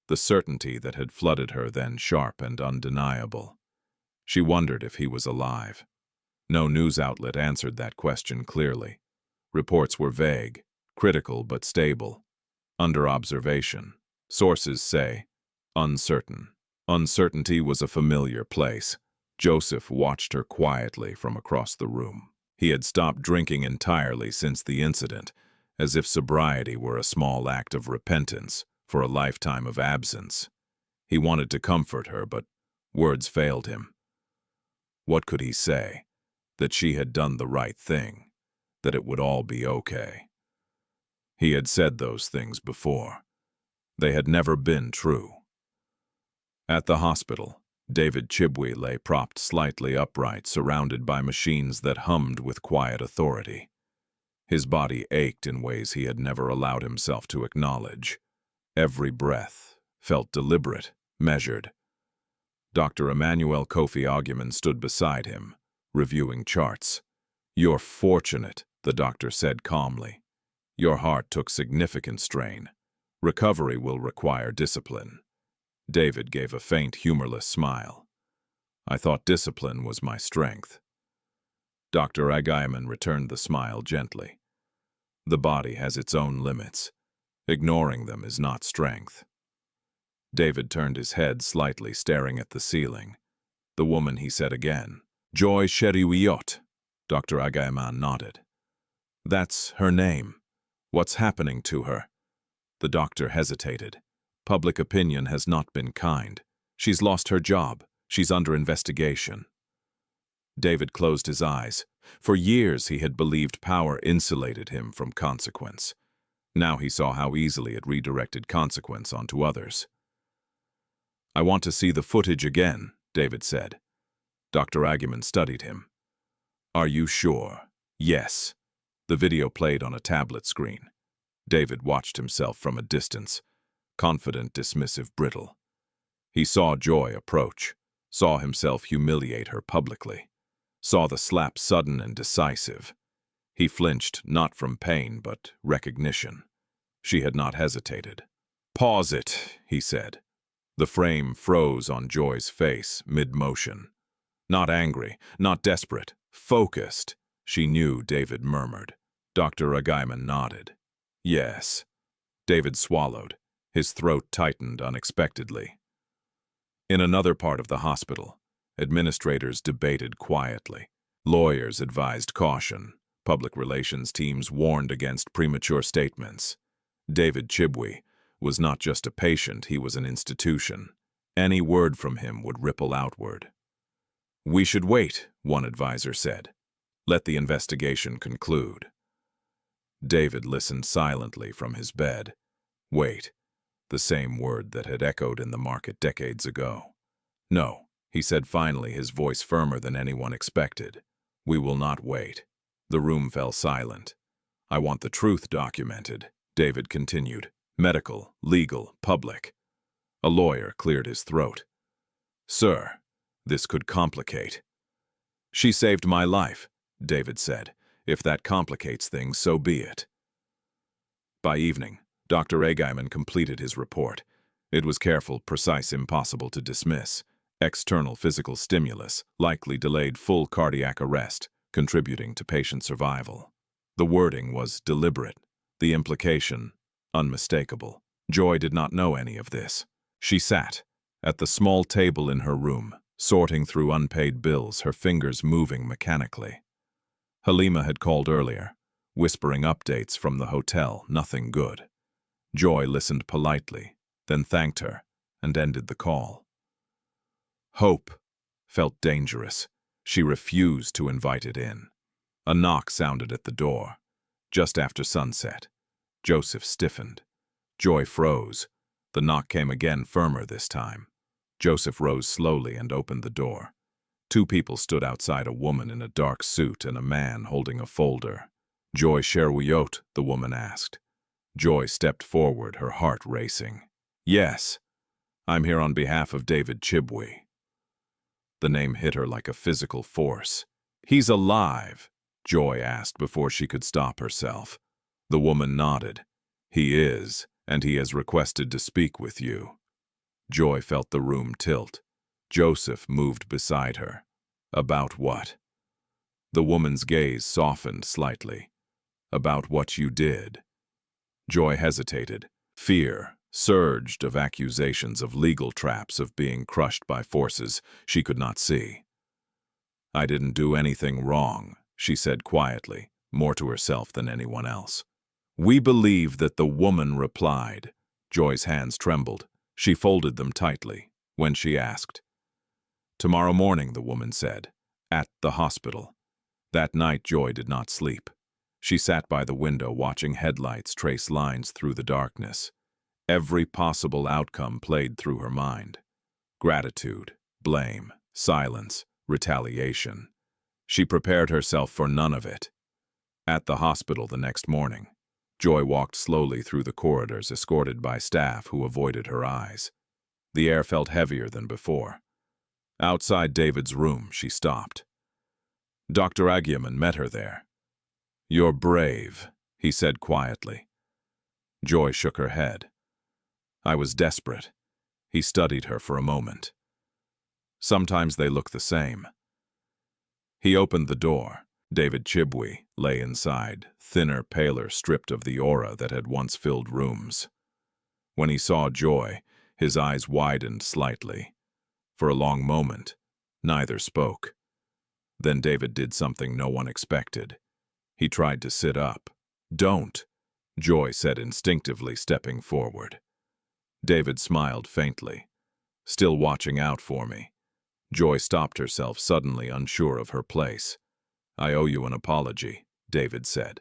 the certainty that had flooded her then sharp and undeniable. She wondered if he was alive. No news outlet answered that question clearly. Reports were vague, critical but stable. Under observation. Sources say, uncertain. Uncertainty was a familiar place. Joseph watched her quietly from across the room. He had stopped drinking entirely since the incident, as if sobriety were a small act of repentance for a lifetime of absence. He wanted to comfort her, but words failed him. What could he say? That she had done the right thing, that it would all be okay. He had said those things before. They had never been true. At the hospital, David Chibwe lay propped slightly upright, surrounded by machines that hummed with quiet authority. His body ached in ways he had never allowed himself to acknowledge. Every breath felt deliberate, measured. Dr. Emmanuel Kofi Ogyeman stood beside him, reviewing charts. "You're fortunate," the doctor said calmly. "Your heart took significant strain. Recovery will require discipline." David gave a faint, humorless smile. "I thought discipline was my strength." Dr. Ogyeman returned the smile gently. "The body has its own limits. Ignoring them is not strength." David turned his head slightly, staring at the ceiling. "The woman," he said again. "Joy Cheruiyot." Dr. Ogyeman nodded. "That's her name. What's happening to her?" The doctor hesitated. "Public opinion has not been kind. She's lost her job. She's under investigation." David closed his eyes. For years he had believed power insulated him from consequence. Now he saw how easily it redirected consequence onto others. "I want to see the footage again," David said. Dr. Ogyeman studied him. "Are you sure?" "Yes." The video played on a tablet screen. David watched himself from a distance, confident, dismissive, brittle. He saw Joy approach, saw himself humiliate her publicly, saw the slap sudden and decisive. He flinched, not from pain, but recognition. She had not hesitated. "Pause it," he said. The frame froze on Joy's face, mid-motion. Not angry, not desperate, focused. She knew, David murmured. Dr. Agaiman nodded. Yes. David swallowed. His throat tightened unexpectedly. In another part of the hospital, administrators debated quietly. Lawyers advised caution. Public relations teams warned against premature statements. David Chibwe was not just a patient, he was an institution. Any word from him would ripple outward. We should wait, one advisor said. Let the investigation conclude. David listened silently from his bed. Wait, the same word that had echoed in the market decades ago. No, he said finally, his voice firmer than anyone expected. We will not wait. The room fell silent. I want the truth documented, David continued. Medical, legal, public. A lawyer cleared his throat. Sir, this could complicate. She saved my life, David said. If that complicates things, so be it. By evening, Dr. Agaiman completed his report. It was careful, precise, impossible to dismiss. External physical stimulus likely delayed full cardiac arrest, contributing to patient survival. The wording was deliberate, the implication unmistakable. Joy did not know any of this. She sat at the small table in her room, sorting through unpaid bills, her fingers moving mechanically. Halima had called earlier, whispering updates from the hotel, nothing good. Joy listened politely, then thanked her, and ended the call. Hope felt dangerous. She refused to invite it in. A knock sounded at the door. Just after sunset. Joseph stiffened. Joy froze. The knock came again, firmer this time. Joseph rose slowly and opened the door. Two people stood outside, a woman in a dark suit and a man holding a folder. Joy Cheruiyot, the woman asked. Joy stepped forward, her heart racing. Yes, I'm here on behalf of David Chibwe. The name hit her like a physical force. He's alive, Joy asked before she could stop herself. The woman nodded. He is, and he has requested to speak with you. Joy felt the room tilt. Joseph moved beside her. About what? The woman's gaze softened slightly. About what you did. Joy hesitated. Fear surged of accusations, of legal traps, of being crushed by forces she could not see. I didn't do anything wrong, she said quietly, more to herself than anyone else. We believe that, the woman replied. Joy's hands trembled. She folded them tightly when she asked. Tomorrow morning, the woman said, at the hospital. That night, Joy did not sleep. She sat by the window watching headlights trace lines through the darkness. Every possible outcome played through her mind. Gratitude, blame, silence, retaliation. She prepared herself for none of it. At the hospital the next morning, Joy walked slowly through the corridors, escorted by staff who avoided her eyes. The air felt heavier than before. Outside David's room, she stopped. Dr. Agaiman met her there. You're brave, he said quietly. Joy shook her head. I was desperate. He studied her for a moment. Sometimes they look the same. He opened the door. David Chibwe lay inside, thinner, paler, stripped of the aura that had once filled rooms. When he saw Joy, his eyes widened slightly. For a long moment, neither spoke. Then David did something no one expected. He tried to sit up. Don't, Joy said instinctively, stepping forward. David smiled faintly. Still watching out for me. Joy stopped herself, suddenly unsure of her place. I owe you an apology, David said.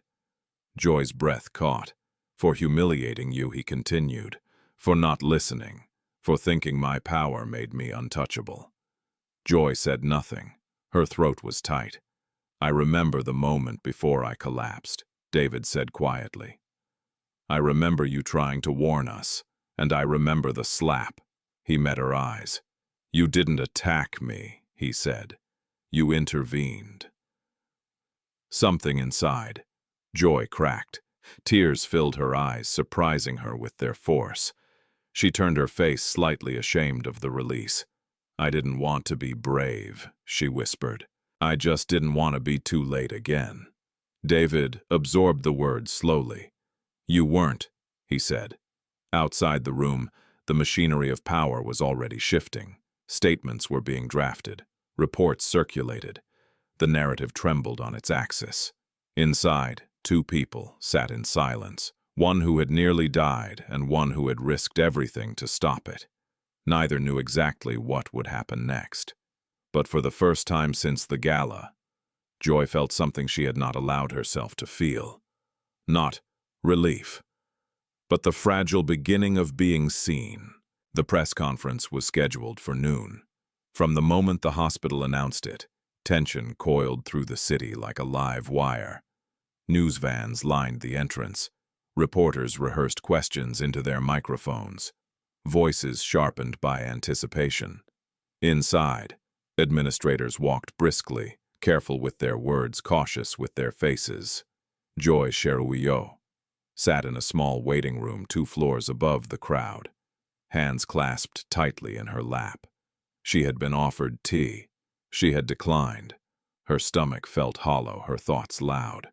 Joy's breath caught. For humiliating you, he continued. For not listening. For thinking my power made me untouchable. Joy said nothing. Her throat was tight. I remember the moment before I collapsed, David said quietly. I remember you trying to warn us, and I remember the slap. He met her eyes. You didn't attack me, he said. You intervened. Something inside. Joy cracked. Tears filled her eyes, surprising her with their force. She turned her face, slightly ashamed of the release. I didn't want to be brave, she whispered. I just didn't want to be too late again. David absorbed the words slowly. You weren't, he said. Outside the room, the machinery of power was already shifting. Statements were being drafted. Reports circulated. The narrative trembled on its axis. Inside, two people sat in silence, one who had nearly died and one who had risked everything to stop it. Neither knew exactly what would happen next. But for the first time since the gala, Joy felt something she had not allowed herself to feel. Not relief, but the fragile beginning of being seen. The press conference was scheduled for noon. From the moment the hospital announced it, tension coiled through the city like a live wire. News vans lined the entrance. Reporters rehearsed questions into their microphones, voices sharpened by anticipation. Inside, administrators walked briskly, careful with their words, cautious with their faces. Joy Cheruiyot sat in a small waiting room 2 floors above the crowd, hands clasped tightly in her lap. She had been offered tea. She had declined. Her stomach felt hollow, her thoughts loud.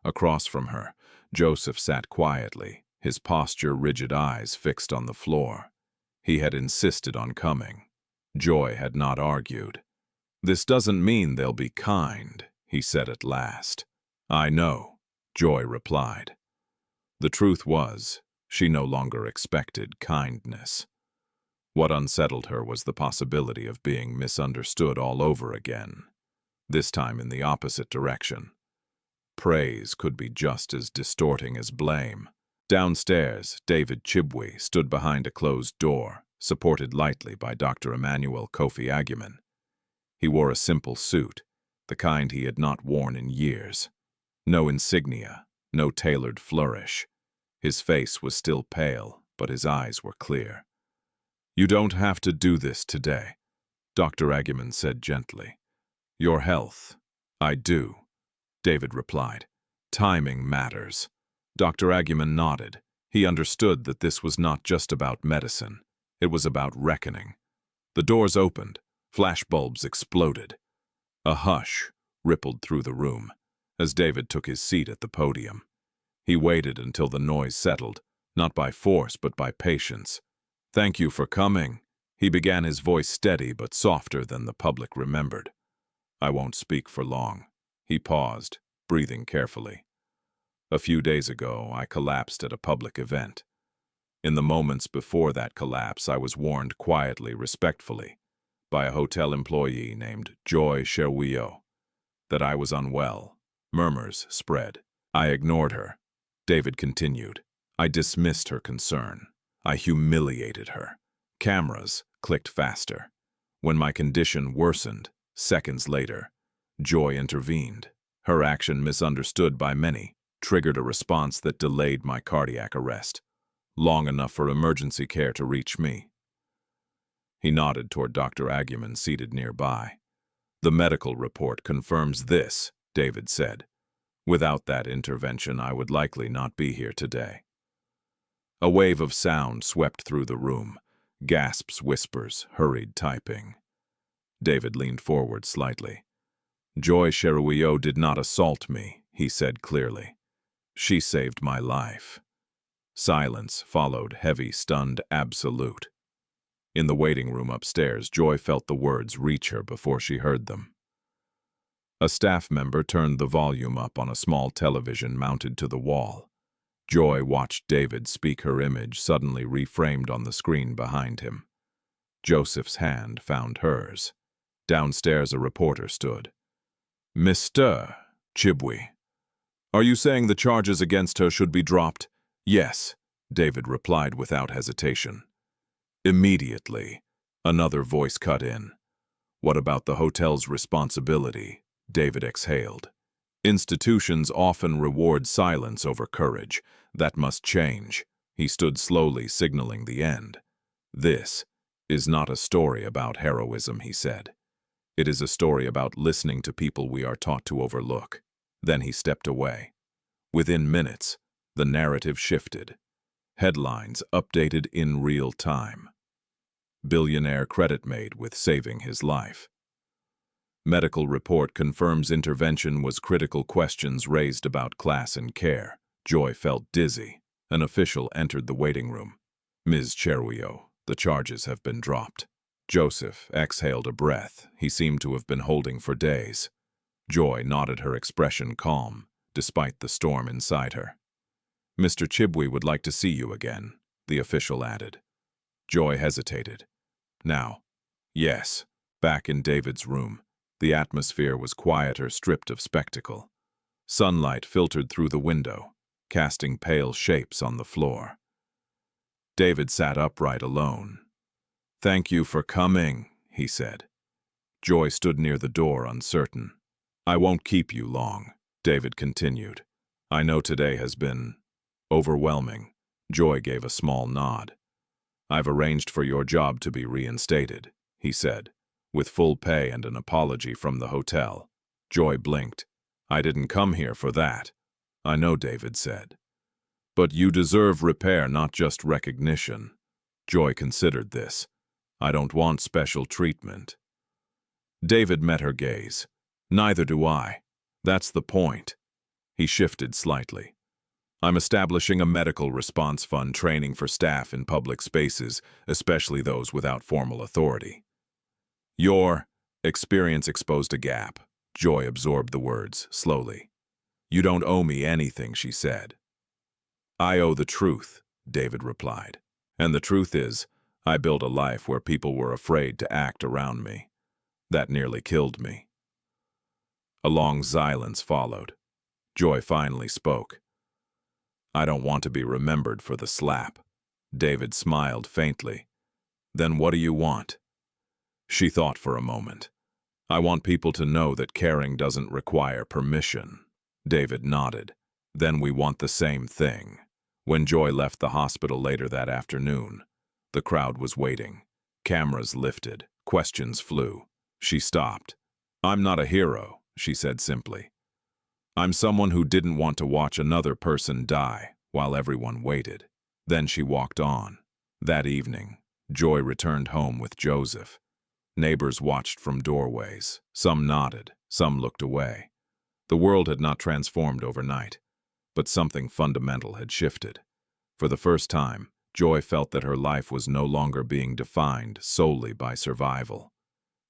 Across from her, Joseph sat quietly, his posture rigid, eyes fixed on the floor. He had insisted on coming. Joy had not argued. This doesn't mean they'll be kind, he said at last. I know, Joy replied. The truth was, she no longer expected kindness. What unsettled her was the possibility of being misunderstood all over again, this time in the opposite direction. Praise could be just as distorting as blame. Downstairs, David Chibwe stood behind a closed door, supported lightly by Dr. Emmanuel Kofi Agyeman. He wore a simple suit, the kind he had not worn in years. No insignia, no tailored flourish. His face was still pale, but his eyes were clear. You don't have to do this today, Dr. Agyeman said gently. Your health. I do, David replied. Timing matters. Dr. Agyeman nodded. He understood that this was not just about medicine. It was about reckoning. The doors opened. Flashbulbs exploded. A hush rippled through the room as David took his seat at the podium. He waited until the noise settled, not by force but by patience. Thank you for coming, he began, his voice steady but softer than the public remembered. I won't speak for long. He paused, breathing carefully. A few days ago, I collapsed at a public event. In the moments before that collapse, I was warned quietly, respectfully, by a hotel employee named Joy Cheruiyot, that I was unwell. Murmurs spread. I ignored her. David continued. I dismissed her concern. I humiliated her. Cameras clicked faster. When my condition worsened, seconds later, Joy intervened. Her action, misunderstood by many, triggered a response that delayed my cardiac arrest, long enough for emergency care to reach me. He nodded toward Dr. Agyeman seated nearby. The medical report confirms this, David said. Without that intervention, I would likely not be here today. A wave of sound swept through the room. Gasps, whispers, hurried typing. David leaned forward slightly. Joy Cheruiyot did not assault me, he said clearly. She saved my life. Silence followed, heavy, stunned absolute. In the waiting room upstairs, Joy felt the words reach her before she heard them. A staff member turned the volume up on a small television mounted to the wall. Joy watched David speak, her image suddenly reframed on the screen behind him. Joseph's hand found hers. Downstairs, a reporter stood. Mr. Chibwe, are you saying the charges against her should be dropped? Yes, David replied without hesitation. Immediately, another voice cut in. What about the hotel's responsibility? David exhaled. Institutions often reward silence over courage. That must change. He stood slowly, signaling the end. This is not a story about heroism, he said. It is a story about listening to people we are taught to overlook. Then he stepped away. Within minutes, the narrative shifted. Headlines updated in real time. Billionaire credit Maid with saving his life. Medical report confirms intervention was critical. Questions raised about class and care. Joy felt dizzy. An official entered the waiting room. Ms. Cheruiyot, the charges have been dropped. Joseph exhaled a breath he seemed to have been holding for days. Joy nodded, her expression calm, despite the storm inside her. Mr. Chibwe would like to see you again, the official added. Joy hesitated. Now, yes. Back in David's room, the atmosphere was quieter, stripped of spectacle. Sunlight filtered through the window, casting pale shapes on the floor. David sat upright alone. "Thank you for coming," he said. Joy stood near the door, uncertain. "I won't keep you long," David continued. "I know today has been overwhelming." Joy gave a small nod. "I've arranged for your job to be reinstated," he said, "with full pay and an apology from the hotel." Joy blinked. "I didn't come here for that." "I know," David said. "But you deserve repair, not just recognition." Joy considered this. "I don't want special treatment." David met her gaze. "Neither do I. That's the point." He shifted slightly. "I'm establishing a medical response fund training for staff in public spaces, especially those without formal authority." "Your experience exposed a gap." Joy absorbed the words slowly. "You don't owe me anything," she said. "I owe the truth," David replied. "And the truth is, I built a life where people were afraid to act around me. That nearly killed me." A long silence followed. Joy finally spoke. "I don't want to be remembered for the slap." David smiled faintly. "Then what do you want?" She thought for a moment. "I want people to know that caring doesn't require permission." David nodded. "Then we want the same thing." When Joy left the hospital later that afternoon, the crowd was waiting. Cameras lifted. Questions flew. She stopped. "I'm not a hero," she said simply. "I'm someone who didn't want to watch another person die while everyone waited." Then she walked on. That evening, Joy returned home with Joseph. Neighbors watched from doorways. Some nodded, some looked away. The world had not transformed overnight, but something fundamental had shifted. For the first time, Joy felt that her life was no longer being defined solely by survival.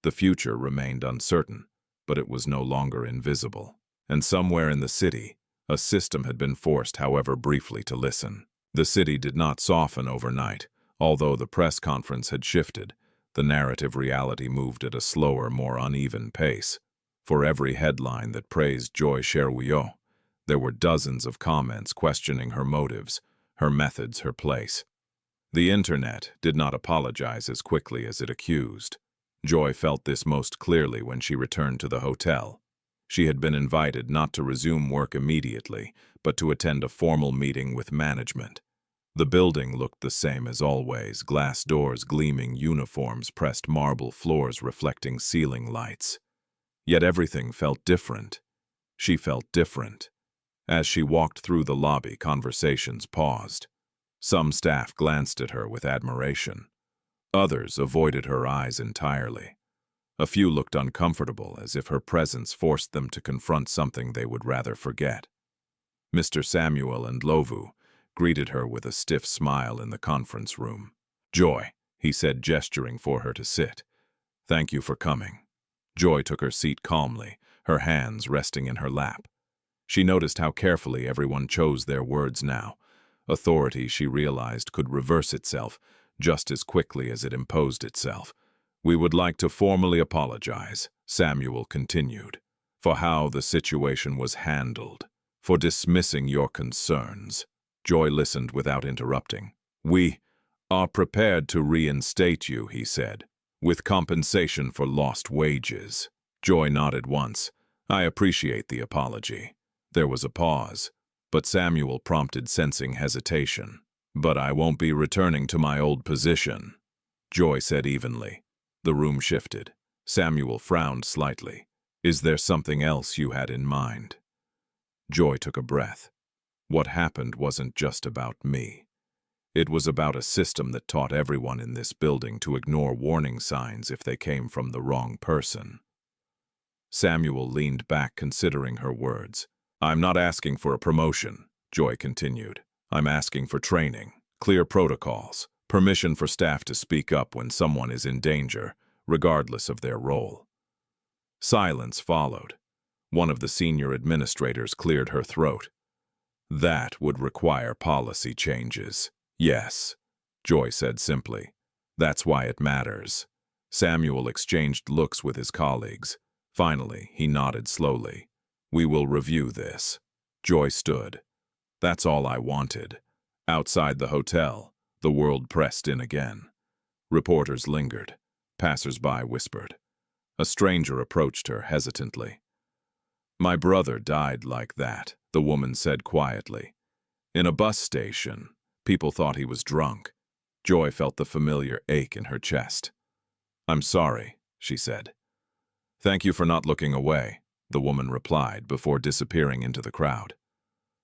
The future remained uncertain, but it was no longer invisible. And somewhere in the city, a system had been forced, however briefly, to listen. The city did not soften overnight. Although the press conference had shifted, the narrative reality moved at a slower, more uneven pace. For every headline that praised Joy Cheruiyot, there were dozens of comments questioning her motives, her methods, her place. The internet did not apologize as quickly as it accused. Joy felt this most clearly when she returned to the hotel. She had been invited not to resume work immediately, but to attend a formal meeting with management. The building looked the same as always, glass doors gleaming, uniforms pressed, marble floors reflecting ceiling lights. Yet everything felt different. She felt different. As she walked through the lobby, conversations paused. Some staff glanced at her with admiration. Others avoided her eyes entirely. A few looked uncomfortable, as if her presence forced them to confront something they would rather forget. Mr. Samuel and Lovu greeted her with a stiff smile in the conference room. "Joy," he said, gesturing for her to sit. "Thank you for coming." Joy took her seat calmly, her hands resting in her lap. She noticed how carefully everyone chose their words now. Authority, she realized, could reverse itself just as quickly as it imposed itself. "We would like to formally apologize," Samuel continued, "for how the situation was handled, for dismissing your concerns." Joy listened without interrupting. "We are prepared to reinstate you," he said, "with compensation for lost wages." Joy nodded once. "I appreciate the apology." There was a pause, but Samuel prompted, sensing hesitation. "But I won't be returning to my old position," Joy said evenly. The room shifted. Samuel frowned slightly. "Is there something else you had in mind?" Joy took a breath. "What happened wasn't just about me. It was about a system that taught everyone in this building to ignore warning signs if they came from the wrong person." Samuel leaned back, considering her words. "I'm not asking for a promotion," Joy continued. "I'm asking for training, clear protocols, permission for staff to speak up when someone is in danger, regardless of their role." Silence followed. One of the senior administrators cleared her throat. "That would require policy changes." "Yes," Joy said simply. "That's why it matters." Samuel exchanged looks with his colleagues. Finally, he nodded slowly. "We will review this." Joy stood. "That's all I wanted." Outside the hotel, the world pressed in again. Reporters lingered. Passers-by whispered. A stranger approached her hesitantly. "My brother died like that," the woman said quietly. "In a bus station. People thought he was drunk." Joy felt the familiar ache in her chest. "I'm sorry," she said. "Thank you for not looking away," the woman replied before disappearing into the crowd.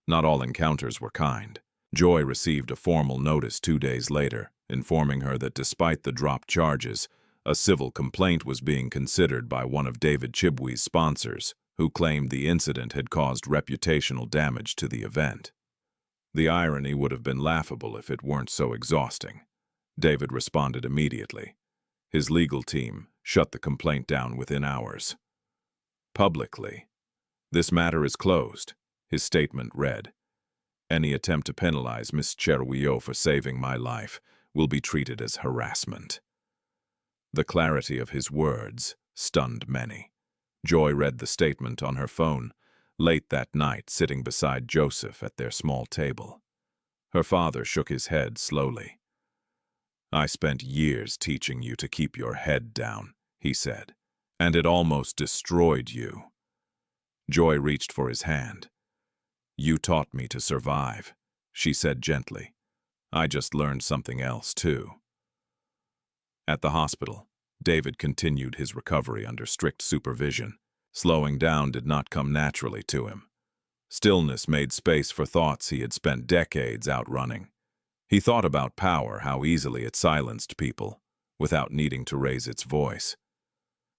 Not all encounters were kind. Joy received a formal notice 2 days later, informing her that despite the dropped charges, a civil complaint was being considered by one of David Chibwe's sponsors, who claimed the incident had caused reputational damage to the event. The irony would have been laughable if it weren't so exhausting. David responded immediately. His legal team shut the complaint down within hours. Publicly, "This matter is closed," his statement read. "Any attempt to penalize Miss Cheruiyot for saving my life will be treated as harassment." The clarity of his words stunned many. Joy read the statement on her phone, late that night sitting beside Joseph at their small table. Her father shook his head slowly. "I spent years teaching you to keep your head down," he said, "and it almost destroyed you." Joy reached for his hand. "You taught me to survive," she said gently. "I just learned something else, too." At the hospital, David continued his recovery under strict supervision. Slowing down did not come naturally to him. Stillness made space for thoughts he had spent decades outrunning. He thought about power, how easily it silenced people, without needing to raise its voice.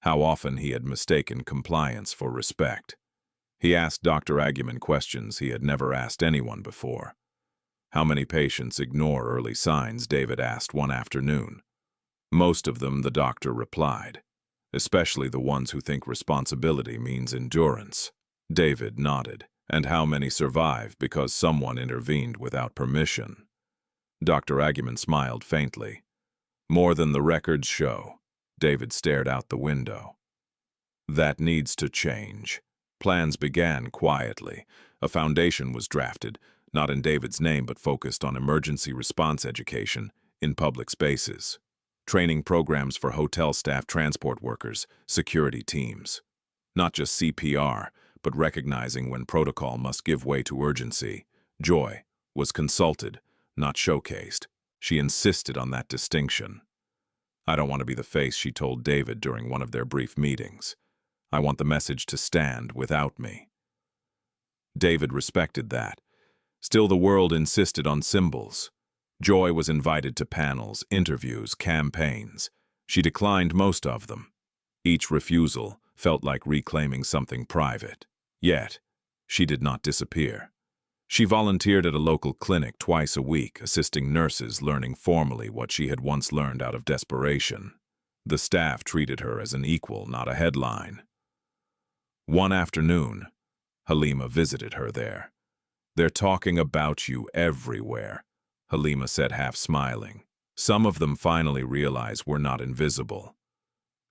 How often he had mistaken compliance for respect. He asked Dr. Aguiman questions he had never asked anyone before. "How many patients ignore early signs?" David asked one afternoon. "Most of them," the doctor replied, "especially the ones who think responsibility means endurance." David nodded. "And how many survive because someone intervened without permission?" Dr. Aguiman smiled faintly. "More than the records show." David stared out the window. "That needs to change." Plans began quietly. A foundation was drafted, not in David's name but focused on emergency response education in public spaces. Training programs for hotel staff, transport workers, security teams. Not just CPR, but recognizing when protocol must give way to urgency. Joy was consulted, not showcased. She insisted on that distinction. "I don't want to be the face," she told David during one of their brief meetings. "I want the message to stand without me." David respected that. Still, the world insisted on symbols. Joy was invited to panels, interviews, campaigns. She declined most of them. Each refusal felt like reclaiming something private. Yet, she did not disappear. She volunteered at a local clinic twice a week, assisting nurses learning formally what she had once learned out of desperation. The staff treated her as an equal, not a headline. One afternoon, Halima visited her there. "They're talking about you everywhere," Halima said, half smiling. "Some of them finally realize we're not invisible."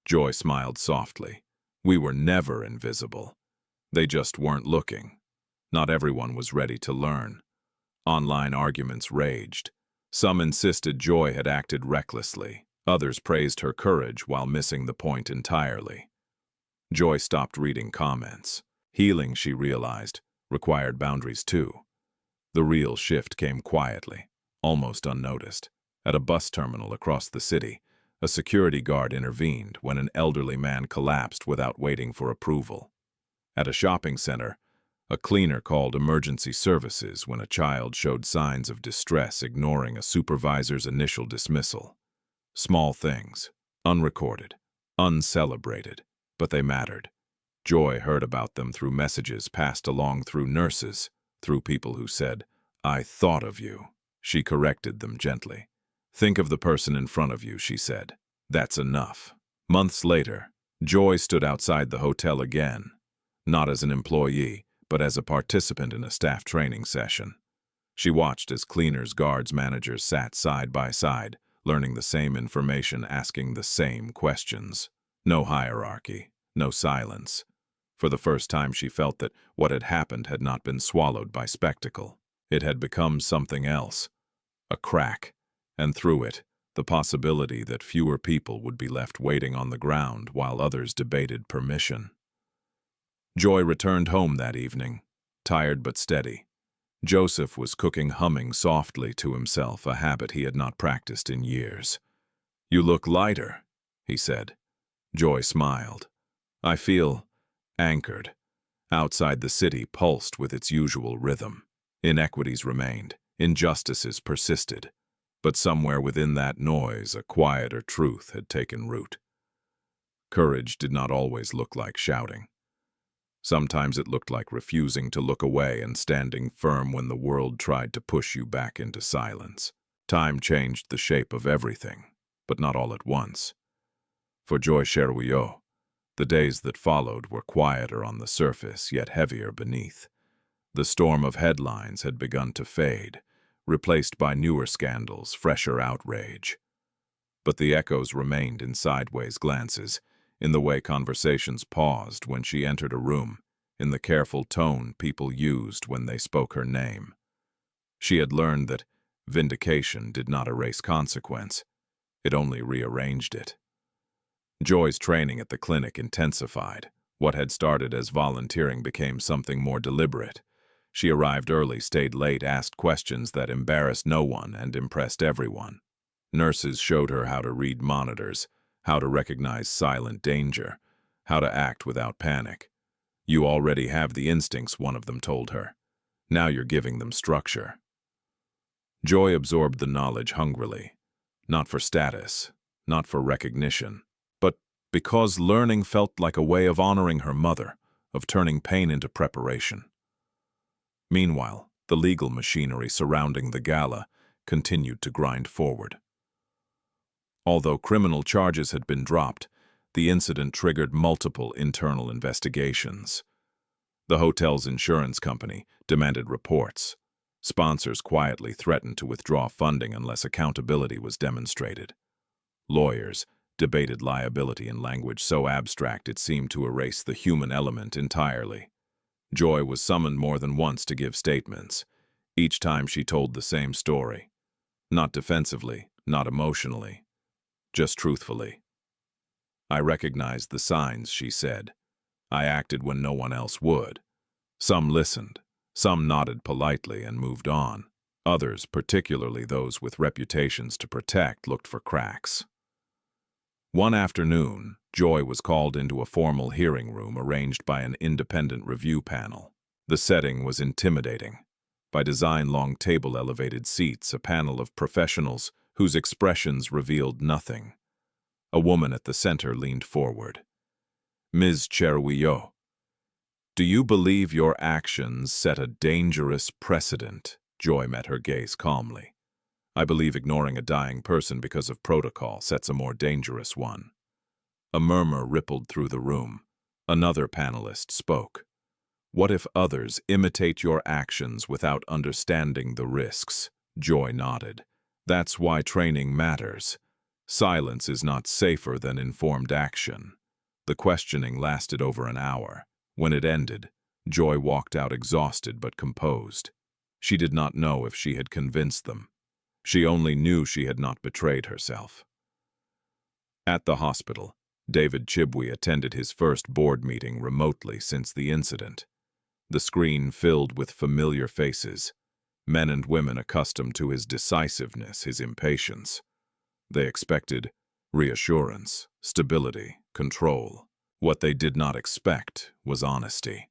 Joy smiled softly. "We were never invisible. They just weren't looking." Not everyone was ready to learn. Online arguments raged. Some insisted Joy had acted recklessly. Others praised her courage while missing the point entirely. Joy stopped reading comments. Healing, she realized, required boundaries too. The real shift came quietly, almost unnoticed. At a bus terminal across the city, a security guard intervened when an elderly man collapsed without waiting for approval. At a shopping center, a cleaner called emergency services when a child showed signs of distress, ignoring a supervisor's initial dismissal. Small things, unrecorded, uncelebrated, but they mattered. Joy heard about them through messages passed along through nurses, through people who said, "I thought of you." She corrected them gently. "Think of the person in front of you," she said. "That's enough." Months later, Joy stood outside the hotel again, not as an employee, but as a participant in a staff training session. She watched as cleaners, guards, managers sat side by side, learning the same information, asking the same questions. No hierarchy, no silence. For the first time she felt that what had happened had not been swallowed by spectacle. It had become something else. A crack, and through it, the possibility that fewer people would be left waiting on the ground while others debated permission. Joy returned home that evening, tired but steady. Joseph was cooking, humming softly to himself, a habit he had not practiced in years. "You look lighter," he said. Joy smiled. "I feel anchored." Outside the city pulsed with its usual rhythm. Inequities remained, injustices persisted, but somewhere within that noise a quieter truth had taken root. Courage did not always look like shouting. Sometimes it looked like refusing to look away and standing firm when the world tried to push you back into silence. Time changed the shape of everything, but not all at once. For Joy Cheruiyot, the days that followed were quieter on the surface, yet heavier beneath. The storm of headlines had begun to fade, replaced by newer scandals, fresher outrage. But the echoes remained in sideways glances, in the way conversations paused when she entered a room, in the careful tone people used when they spoke her name. She had learned that vindication did not erase consequence, it only rearranged it. Joy's training at the clinic intensified. What had started as volunteering became something more deliberate. She arrived early, stayed late, asked questions that embarrassed no one and impressed everyone. Nurses showed her how to read monitors, how to recognize silent danger, how to act without panic. "You already have the instincts," one of them told her. "Now you're giving them structure." Joy absorbed the knowledge hungrily, not for status, not for recognition, but because learning felt like a way of honoring her mother, of turning pain into preparation. Meanwhile, the legal machinery surrounding the gala continued to grind forward. Although criminal charges had been dropped, the incident triggered multiple internal investigations. The hotel's insurance company demanded reports. Sponsors quietly threatened to withdraw funding unless accountability was demonstrated. Lawyers debated liability in language so abstract it seemed to erase the human element entirely. Joy was summoned more than once to give statements. Each time she told the same story. Not defensively, not emotionally, just truthfully. "I recognized the signs," she said. "I acted when no one else would. Some listened, some nodded politely and moved on. Others, particularly those with reputations to protect, looked for cracks." One afternoon, Joy was called into a formal hearing room arranged by an independent review panel. The setting was intimidating. By design, long table-elevated seats, a panel of professionals whose expressions revealed nothing. A woman at the center leaned forward. "Ms. Cheruiyot, do you believe your actions set a dangerous precedent?" Joy met her gaze calmly. "I believe ignoring a dying person because of protocol sets a more dangerous one." A murmur rippled through the room. Another panelist spoke. "What if others imitate your actions without understanding the risks?" Joy nodded. "That's why training matters. Silence is not safer than informed action." The questioning lasted over an hour. When it ended, Joy walked out exhausted but composed. She did not know if she had convinced them. She only knew she had not betrayed herself. At the hospital, David Chibwe attended his first board meeting remotely since the incident. The screen filled with familiar faces, men and women accustomed to his decisiveness, his impatience. They expected reassurance, stability, control. What they did not expect was honesty.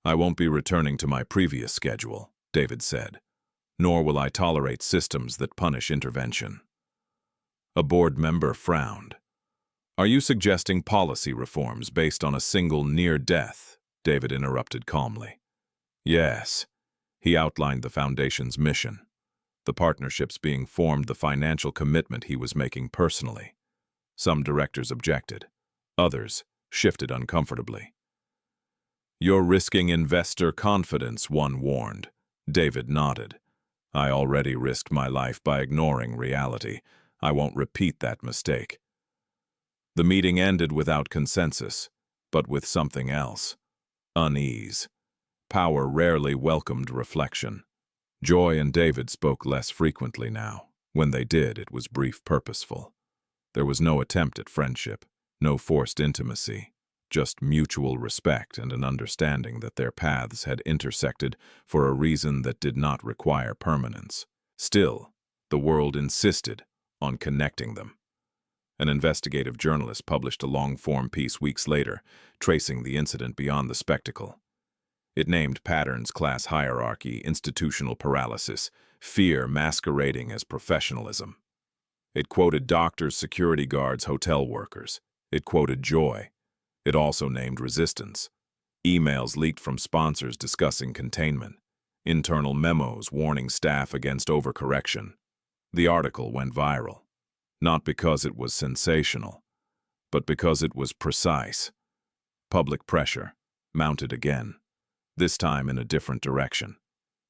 "I won't be returning to my previous schedule," David said. "Nor will I tolerate systems that punish intervention." A board member frowned. Are you suggesting policy reforms based on a single near death? David interrupted calmly. Yes. He outlined the Foundation's mission, the partnerships being formed, the financial commitment he was making personally. Some directors objected. Others shifted uncomfortably. You're risking investor confidence, one warned. David nodded. I already risked my life by ignoring reality. I won't repeat that mistake. The meeting ended without consensus, but with something else. Unease. Power rarely welcomed reflection. Joy and David spoke less frequently now. When they did, it was brief, purposeful. There was no attempt at friendship, no forced intimacy, just mutual respect and an understanding that their paths had intersected for a reason that did not require permanence. Still, the world insisted on connecting them. An investigative journalist published a long-form piece weeks later, tracing the incident beyond the spectacle. It named patterns: class hierarchy, institutional paralysis, fear masquerading as professionalism. It quoted doctors, security guards, hotel workers. It quoted Joy. It also named resistance. Emails leaked from sponsors discussing containment. Internal memos warning staff against overcorrection. The article went viral. Not because it was sensational, but because it was precise. Public pressure mounted again, this time in a different direction.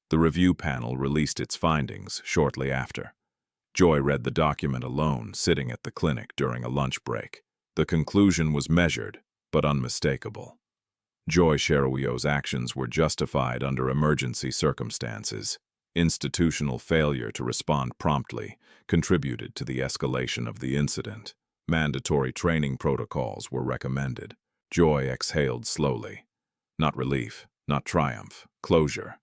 The review panel released its findings shortly after. Joy read the document alone, sitting at the clinic during a lunch break. The conclusion was measured, but unmistakable. Joy Cheruiyot's actions were justified under emergency circumstances. Institutional failure to respond promptly contributed to the escalation of the incident. Mandatory training protocols were recommended. Joy exhaled slowly. Not relief, not triumph, closure.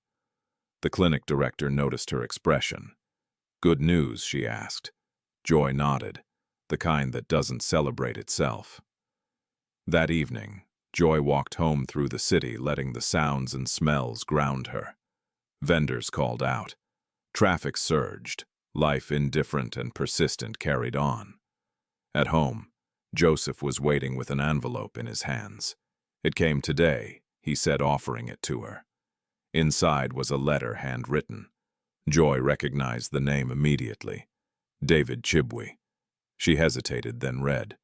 The clinic director noticed her expression. Good news, she asked. Joy nodded, the kind that doesn't celebrate itself. That evening, Joy walked home through the city, letting the sounds and smells ground her. Vendors called out. Traffic surged. Life, indifferent and persistent, carried on. At home, Joseph was waiting with an envelope in his hands. It came today, he said, offering it to her. Inside was a letter handwritten. Joy recognized the name immediately. David Chibwe. She hesitated, then read.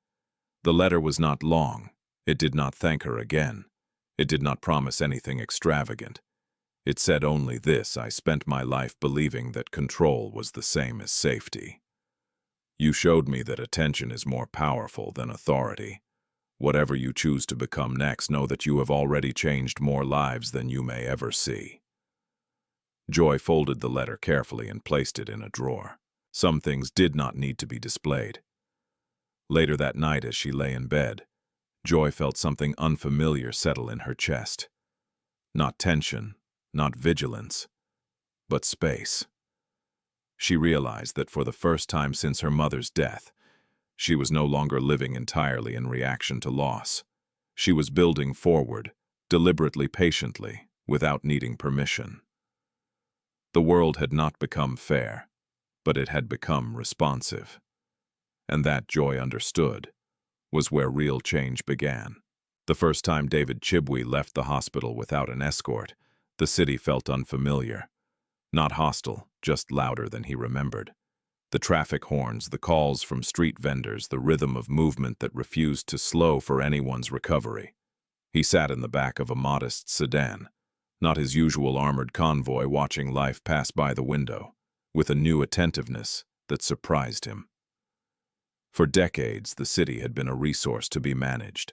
The letter was not long. It did not thank her again. It did not promise anything extravagant. It said only this: I spent my life believing that control was the same as safety. You showed me that attention is more powerful than authority. Whatever you choose to become next, know that you have already changed more lives than you may ever see. Joy folded the letter carefully and placed it in a drawer. Some things did not need to be displayed. Later that night, as she lay in bed, Joy felt something unfamiliar settle in her chest. Not tension, not vigilance, but space. She realized that for the first time since her mother's death, she was no longer living entirely in reaction to loss. She was building forward, deliberately, patiently, without needing permission. The world had not become fair, but it had become responsive. And that, Joy understood, was where real change began. The first time David Chibwe left the hospital without an escort, the city felt unfamiliar. Not hostile, just louder than he remembered. The traffic horns, the calls from street vendors, the rhythm of movement that refused to slow for anyone's recovery. He sat in the back of a modest sedan, not his usual armored convoy, watching life pass by the window, with a new attentiveness that surprised him. For decades, the city had been a resource to be managed.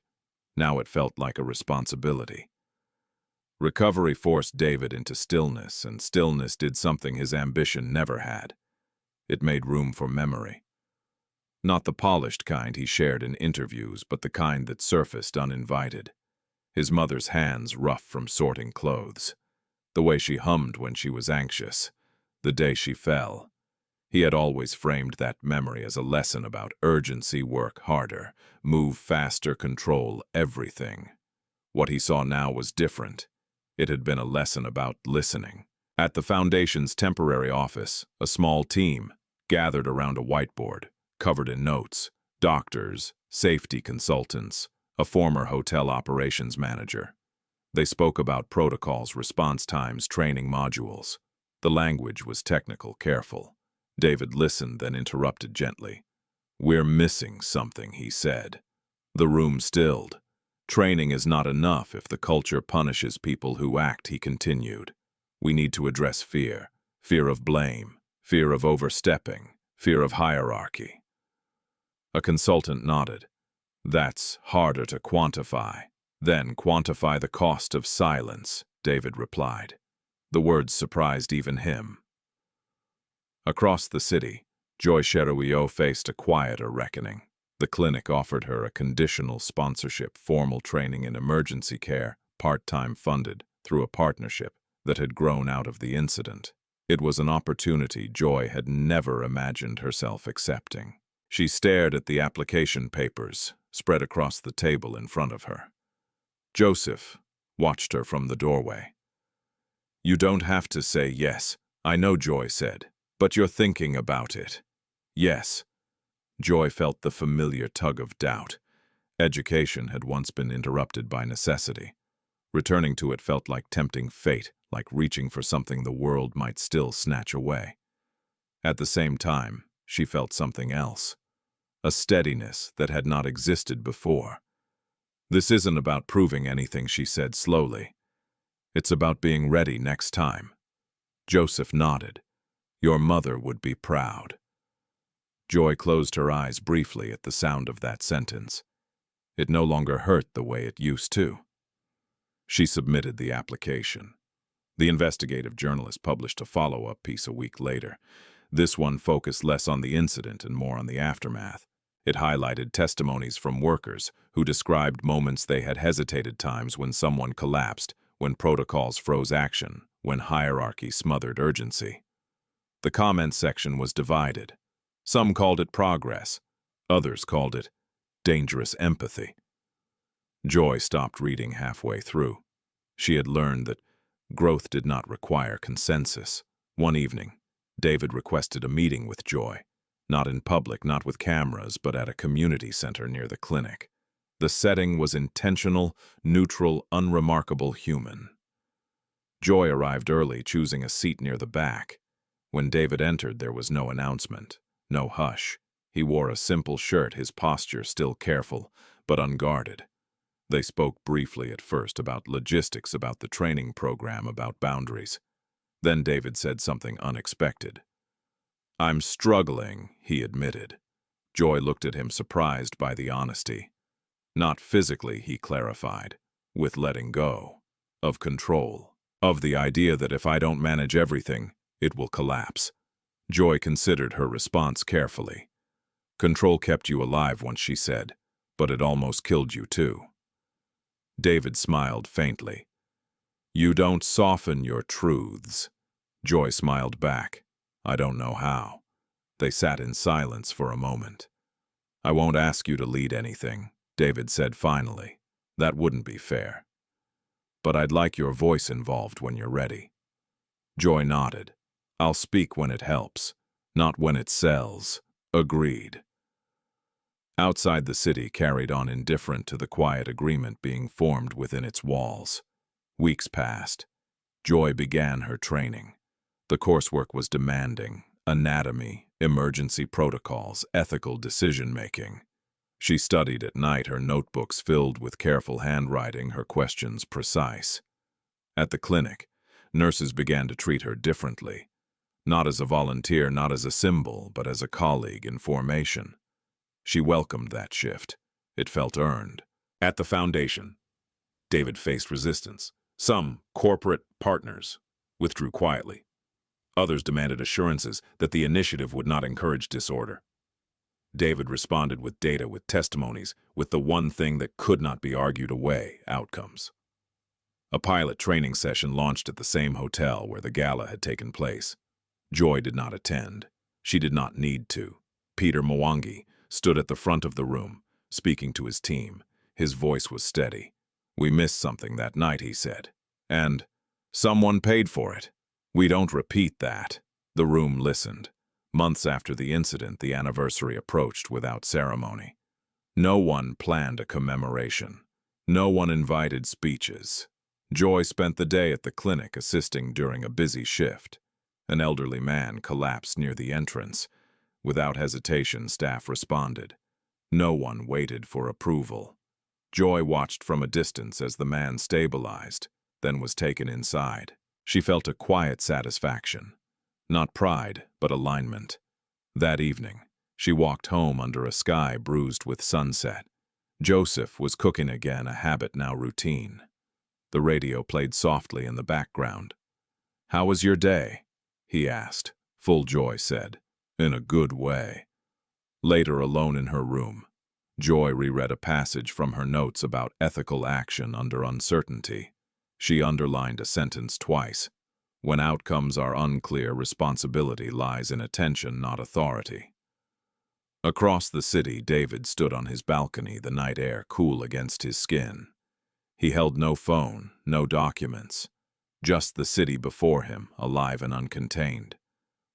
Now it felt like a responsibility. Recovery forced David into stillness, and stillness did something his ambition never had. It made room for memory. Not the polished kind he shared in interviews, but the kind that surfaced uninvited. His mother's hands rough from sorting clothes. The way she hummed when she was anxious. The day she fell. He had always framed that memory as a lesson about urgency: work harder, move faster, control everything. What he saw now was different. It had been a lesson about listening. At the Foundation's temporary office, a small team gathered around a whiteboard, covered in notes. Doctors, safety consultants, a former hotel operations manager. They spoke about protocols, response times, training modules. The language was technical, careful. David listened, then interrupted gently. "We're missing something," he said. The room stilled. "Training is not enough if the culture punishes people who act," he continued. "We need to address fear. Fear of blame, fear of overstepping, fear of hierarchy." A consultant nodded. "That's harder to quantify." "Then quantify the cost of silence," David replied. The words surprised even him. Across the city, Joy Cheruiyot faced a quieter reckoning. The clinic offered her a conditional sponsorship, formal training in emergency care, part-time funded, through a partnership that had grown out of the incident. It was an opportunity Joy had never imagined herself accepting. She stared at the application papers, spread across the table in front of her. Joseph watched her from the doorway. "You don't have to say yes, I know," Joy said, "but you're thinking about it." "Yes." Joy felt the familiar tug of doubt. Education had once been interrupted by necessity. Returning to it felt like tempting fate, like reaching for something the world might still snatch away. At the same time, she felt something else, a steadiness that had not existed before. "This isn't about proving anything," she said slowly. "It's about being ready next time." Joseph nodded. "Your mother would be proud." Joy closed her eyes briefly at the sound of that sentence. It no longer hurt the way it used to. She submitted the application. The investigative journalist published a follow-up piece a week later. This one focused less on the incident and more on the aftermath. It highlighted testimonies from workers who described moments they had hesitated, times when someone collapsed, when protocols froze action, when hierarchy smothered urgency. The comment section was divided. Some called it progress. Others called it dangerous empathy. Joy stopped reading halfway through. She had learned that growth did not require consensus. One evening, David requested a meeting with Joy. Not in public, not with cameras, but at a community center near the clinic. The setting was intentional, neutral, unremarkable, human. Joy arrived early, choosing a seat near the back. When David entered, there was no announcement, no hush. He wore a simple shirt, his posture still careful, but unguarded. They spoke briefly at first about logistics, about the training program, about boundaries. Then David said something unexpected. "I'm struggling," he admitted. Joy looked at him, surprised by the honesty. "Not physically," he clarified, "with letting go. Of control. Of the idea that if I don't manage everything, it will collapse." Joy considered her response carefully. "Control kept you alive once," she said, "but it almost killed you too." David smiled faintly. "You don't soften your truths." Joy smiled back. "I don't know how." They sat in silence for a moment. "I won't ask you to lead anything," David said finally. "That wouldn't be fair. But I'd like your voice involved when you're ready." Joy nodded. "I'll speak when it helps, not when it sells." Agreed. Outside, the city carried on, indifferent to the quiet agreement being formed within its walls. Weeks passed. Joy began her training. The coursework was demanding: anatomy, emergency protocols, ethical decision-making. She studied at night, her notebooks filled with careful handwriting, her questions precise. At the clinic, nurses began to treat her differently. Not as a volunteer, not as a symbol, but as a colleague in formation. She welcomed that shift. It felt earned. At the foundation, David faced resistance. Some corporate partners withdrew quietly. Others demanded assurances that the initiative would not encourage disorder. David responded with data, with testimonies, with the one thing that could not be argued away: outcomes. A pilot training session launched at the same hotel where the gala had taken place. Joy did not attend. She did not need to. Peter Mwangi stood at the front of the room, speaking to his team. His voice was steady. "We missed something that night," he said. "And someone paid for it. We don't repeat that." The room listened. Months after the incident, the anniversary approached without ceremony. No one planned a commemoration. No one invited speeches. Joy spent the day at the clinic assisting during a busy shift. An elderly man collapsed near the entrance. Without hesitation, staff responded. No one waited for approval. Joy watched from a distance as the man stabilized, then was taken inside. She felt a quiet satisfaction. Not pride, but alignment. That evening, she walked home under a sky bruised with sunset. Joseph was cooking again, a habit now routine. The radio played softly in the background. "How was your day?" he asked. Full Joy said, "In a good way." Later, alone in her room, Joy reread a passage from her notes about ethical action under uncertainty. She underlined a sentence twice. When outcomes are unclear, responsibility lies in attention, not authority. Across the city, David stood on his balcony, the night air cool against his skin. He held no phone, no documents. Just the city before him, alive and uncontained.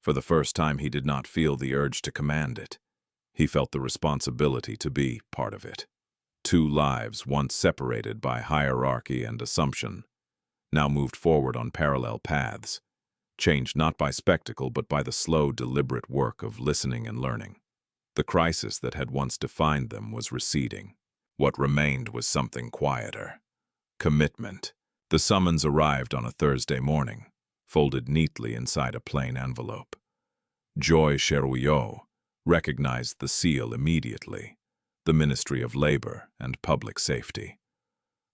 For the first time, he did not feel the urge to command it. He felt the responsibility to be part of it. Two lives, once separated by hierarchy and assumption, now moved forward on parallel paths, changed not by spectacle but by the slow, deliberate work of listening and learning. The crisis that had once defined them was receding. What remained was something quieter. Commitment. The summons arrived on a Thursday morning, folded neatly inside a plain envelope. Joy Cheruiyot recognized the seal immediately, the Ministry of Labor and Public Safety.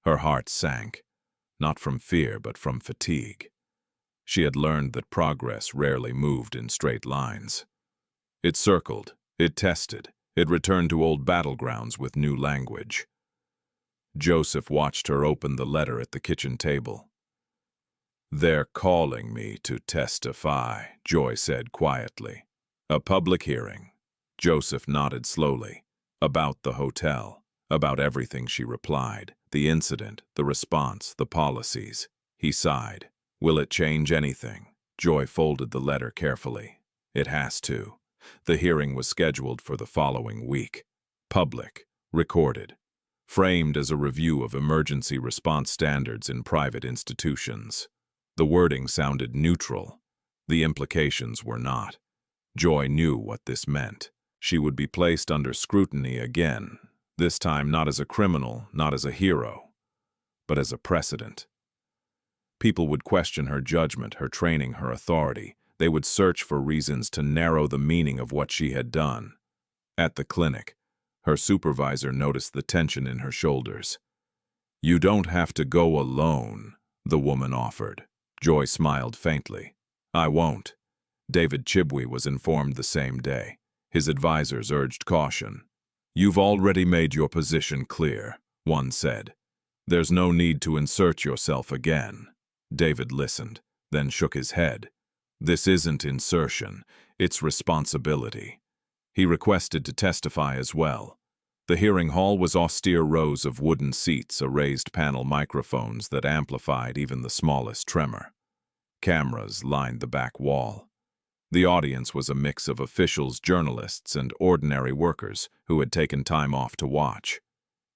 Her heart sank, not from fear but from fatigue. She had learned that progress rarely moved in straight lines. It circled, it tested, it returned to old battlegrounds with new language. Joseph watched her open the letter at the kitchen table. "They're calling me to testify," Joy said quietly. "A public hearing." Joseph nodded slowly. "About the hotel, about everything," she replied. "The incident, the response, the policies." He sighed. "Will it change anything?" Joy folded the letter carefully. "It has to." The hearing was scheduled for the following week. Public, recorded, framed as a review of emergency response standards in private institutions. The wording sounded neutral. The implications were not. Joy knew what this meant. She would be placed under scrutiny again, this time not as a criminal, not as a hero, but as a precedent. People would question her judgment, her training, her authority. They would search for reasons to narrow the meaning of what she had done. At the clinic, her supervisor noticed the tension in her shoulders. "You don't have to go alone," the woman offered. Joy smiled faintly. "I won't." David Chibwe was informed the same day. His advisors urged caution. "You've already made your position clear," one said. "There's no need to insert yourself again." David listened, then shook his head. "This isn't insertion, it's responsibility." He requested to testify as well. The hearing hall was austere rows of wooden seats, a raised panel microphones that amplified even the smallest tremor. Cameras lined the back wall. The audience was a mix of officials, journalists, and ordinary workers who had taken time off to watch.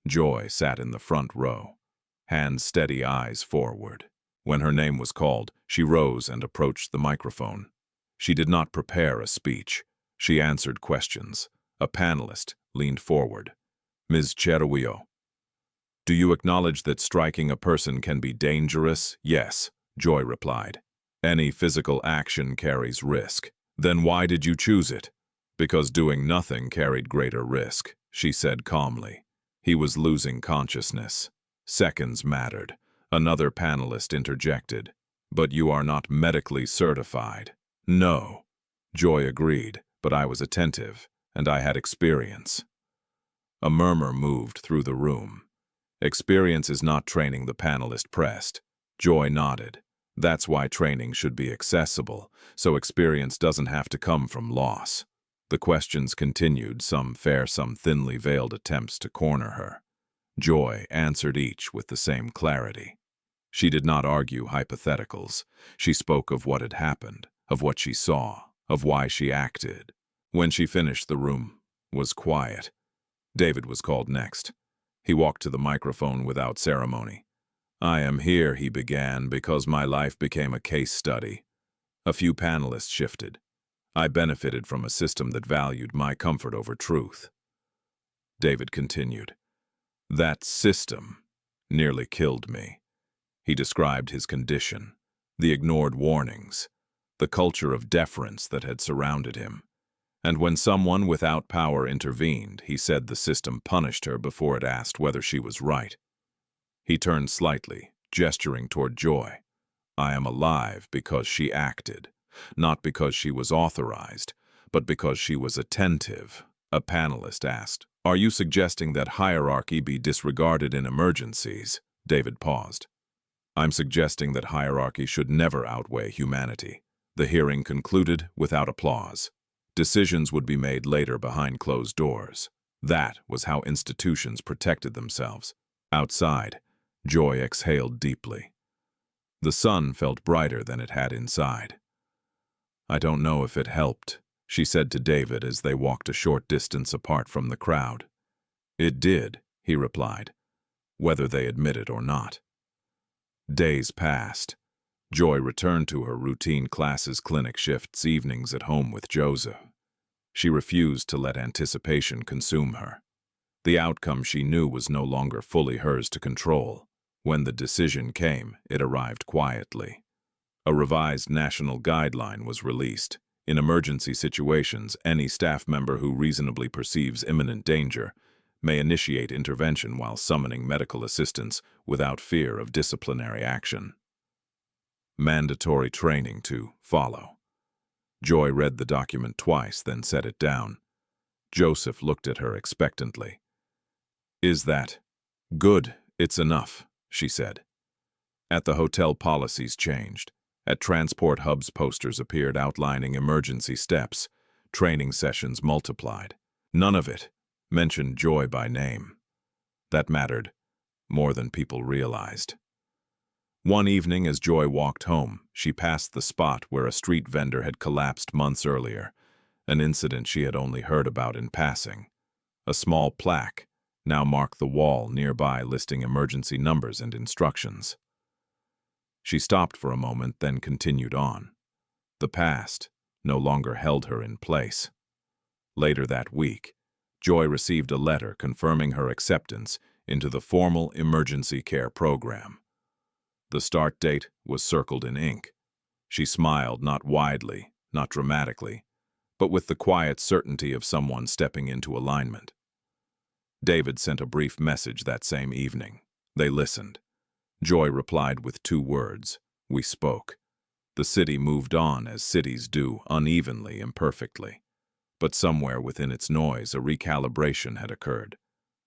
Joy sat in the front row, hands steady, eyes forward. When her name was called, she rose and approached the microphone. She did not prepare a speech. She answered questions. A panelist leaned forward. "Ms. Cheruiyot, do you acknowledge that striking a person can be dangerous?" "Yes," Joy replied. "Any physical action carries risk." "Then why did you choose it?" "Because doing nothing carried greater risk," she said calmly. He was losing consciousness. Seconds mattered. Another panelist interjected. "But you are not medically certified." "No," Joy agreed, "but I was attentive, and I had experience." A murmur moved through the room. "Experience is not training," the panelist pressed. Joy nodded. "That's why training should be accessible, so experience doesn't have to come from loss." The questions continued, some fair, some thinly veiled attempts to corner her. Joy answered each with the same clarity. She did not argue hypotheticals. She spoke of what had happened, of what she saw, of why she acted. When she finished, the room was quiet. David was called next. He walked to the microphone without ceremony. "I am here," he began, "because my life became a case study." A few panelists shifted. "I benefited from a system that valued my comfort over truth." David continued. "That system nearly killed me." He described his condition, the ignored warnings, the culture of deference that had surrounded him. And when someone without power intervened, he said the system punished her before it asked whether she was right. He turned slightly, gesturing toward Joy. "I am alive because she acted, not because she was authorized, but because she was attentive." A panelist asked, "Are you suggesting that hierarchy be disregarded in emergencies?" David paused. "I'm suggesting that hierarchy should never outweigh humanity." The hearing concluded without applause. Decisions would be made later behind closed doors. That was how institutions protected themselves. Outside, Joy exhaled deeply. The sun felt brighter than it had inside. "I don't know if it helped," she said to David as they walked a short distance apart from the crowd. "It did," he replied, whether they admit it or not. Days passed. Joy returned to her routine classes, clinic shifts, evenings at home with Joseph. She refused to let anticipation consume her. The outcome she knew was no longer fully hers to control. When the decision came, it arrived quietly. A revised national guideline was released. In emergency situations, any staff member who reasonably perceives imminent danger may initiate intervention while summoning medical assistance without fear of disciplinary action. Mandatory training to follow. Joy read the document twice, then set it down. Joseph looked at her expectantly. "Is that good? It's enough," she said. At the hotel, policies changed. At transport hubs, posters appeared outlining emergency steps. Training sessions multiplied. None of it mentioned Joy by name. That mattered more than people realized. One evening, as Joy walked home, she passed the spot where a street vendor had collapsed months earlier, an incident she had only heard about in passing. A small plaque now marked the wall nearby, listing emergency numbers and instructions. She stopped for a moment, then continued on. The past no longer held her in place. Later that week, Joy received a letter confirming her acceptance into the formal emergency care program. The start date was circled in ink. She smiled, not widely, not dramatically, but with the quiet certainty of someone stepping into alignment. David sent a brief message that same evening. They listened. Joy replied with 2 words: "We spoke." The city moved on as cities do, unevenly, imperfectly. But somewhere within its noise, a recalibration had occurred.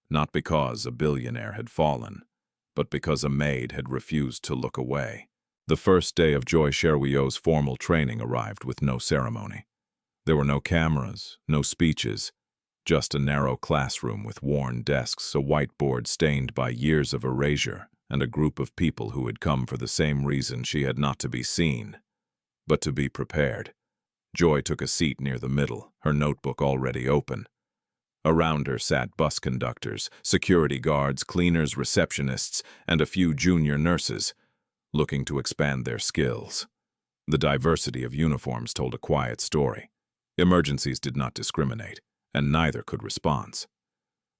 Not because a billionaire had fallen, but because a maid had refused to look away. The first day of Joy Cheruiyot's formal training arrived with no ceremony. There were no cameras, no speeches, just a narrow classroom with worn desks, a whiteboard stained by years of erasure, and a group of people who had come for the same reason she had: not to be seen, but to be prepared. Joy took a seat near the middle, her notebook already open. Around her sat bus conductors, security guards, cleaners, receptionists, and a few junior nurses, looking to expand their skills. The diversity of uniforms told a quiet story. Emergencies did not discriminate, and neither could response.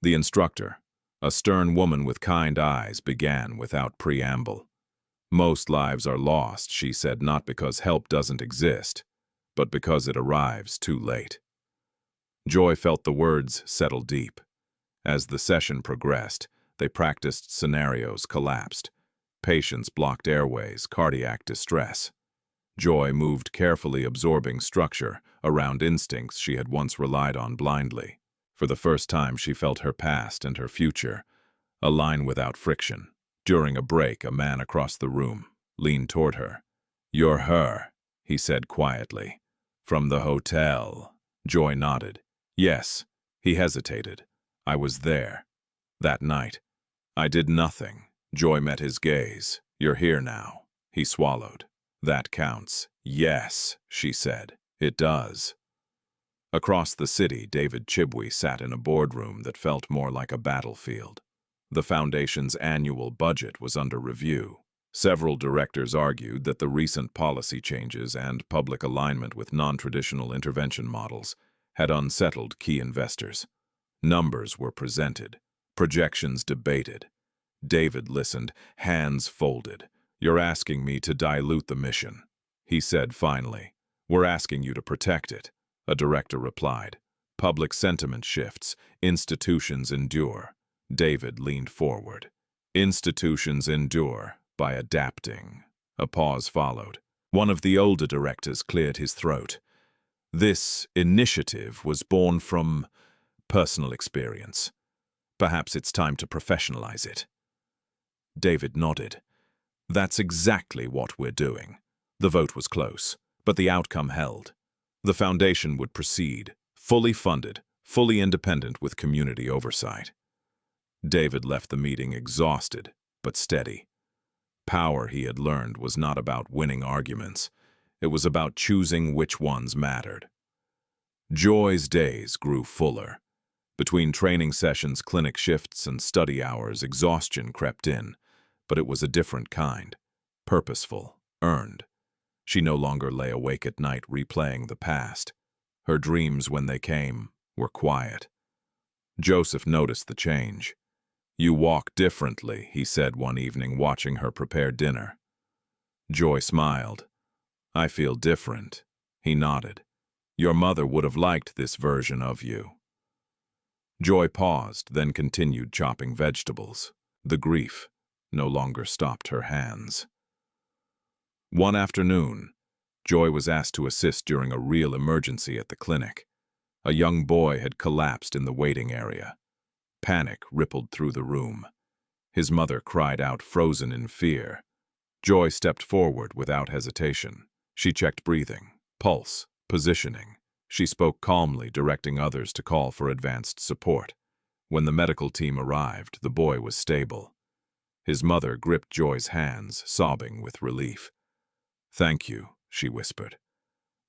The instructor, a stern woman with kind eyes, began without preamble. "Most lives are lost," she said, "not because help doesn't exist, but because it arrives too late." Joy felt the words settle deep. As the session progressed, they practiced scenarios, collapsed. Patients blocked airways, cardiac distress. Joy moved carefully, absorbing structure around instincts she had once relied on blindly. For the first time, she felt her past and her future align without friction. During a break, a man across the room leaned toward her. "You're her," he said quietly. "From the hotel." Joy nodded. "Yes." He hesitated. "I was there. That night. I did nothing." Joy met his gaze. "You're here now." He swallowed. "That counts." "Yes," she said. "It does." Across the city, David Chibwe sat in a boardroom that felt more like a battlefield. The foundation's annual budget was under review. Several directors argued that the recent policy changes and public alignment with non-traditional intervention models had unsettled key investors. Numbers were presented, projections debated. David listened, hands folded. "You're asking me to dilute the mission," he said finally. "We're asking you to protect it," a director replied. "Public sentiment shifts, institutions endure." David leaned forward. "Institutions endure by adapting." A pause followed. One of the older directors cleared his throat. "This initiative was born from personal experience. Perhaps it's time to professionalize it." David nodded. "That's exactly what we're doing." The vote was close, but the outcome held. The foundation would proceed, fully funded, fully independent with community oversight. David left the meeting exhausted, but steady. Power, he had learned, was not about winning arguments. It was about choosing which ones mattered. Joy's days grew fuller. Between training sessions, clinic shifts, and study hours, exhaustion crept in, but it was a different kind. Purposeful, earned. She no longer lay awake at night replaying the past. Her dreams, when they came, were quiet. Joseph noticed the change. "You walk differently," he said one evening, watching her prepare dinner. Joy smiled. "I feel different." He nodded. "Your mother would have liked this version of you." Joy paused, then continued chopping vegetables. The grief no longer stopped her hands. One afternoon, Joy was asked to assist during a real emergency at the clinic. A young boy had collapsed in the waiting area. Panic rippled through the room. His mother cried out, frozen in fear. Joy stepped forward without hesitation. She checked breathing, pulse, positioning. She spoke calmly, directing others to call for advanced support. When the medical team arrived, the boy was stable. His mother gripped Joy's hands, sobbing with relief. "Thank you," she whispered.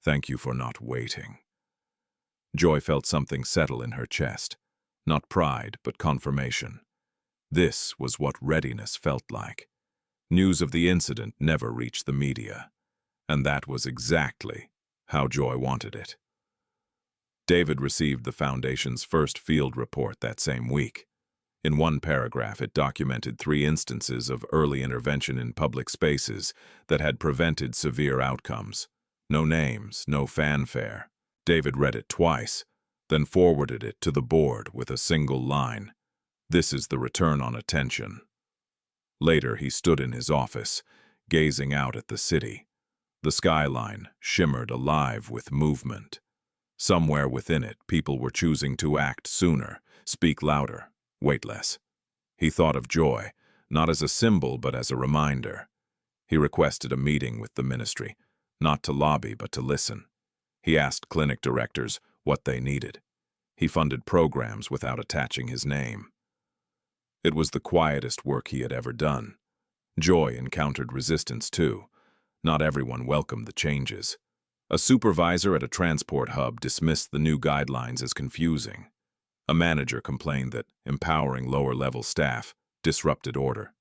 "Thank you for not waiting." Joy felt something settle in her chest. Not pride, but confirmation. This was what readiness felt like. News of the incident never reached the media, and that was exactly how Joy wanted it. David received the Foundation's first field report that same week. In one paragraph, it documented 3 instances of early intervention in public spaces that had prevented severe outcomes. No names, no fanfare. David read it twice, then forwarded it to the board with a single line. "This is the return on attention." Later, he stood in his office, gazing out at the city. The skyline shimmered alive with movement. Somewhere within it, people were choosing to act sooner, speak louder, wait less. He thought of Joy, not as a symbol but as a reminder. He requested a meeting with the ministry, not to lobby but to listen. He asked clinic directors what they needed. He funded programs without attaching his name. It was the quietest work he had ever done. Joy encountered resistance too. Not everyone welcomed the changes. A supervisor at a transport hub dismissed the new guidelines as confusing. A manager complained that empowering lower-level staff disrupted order.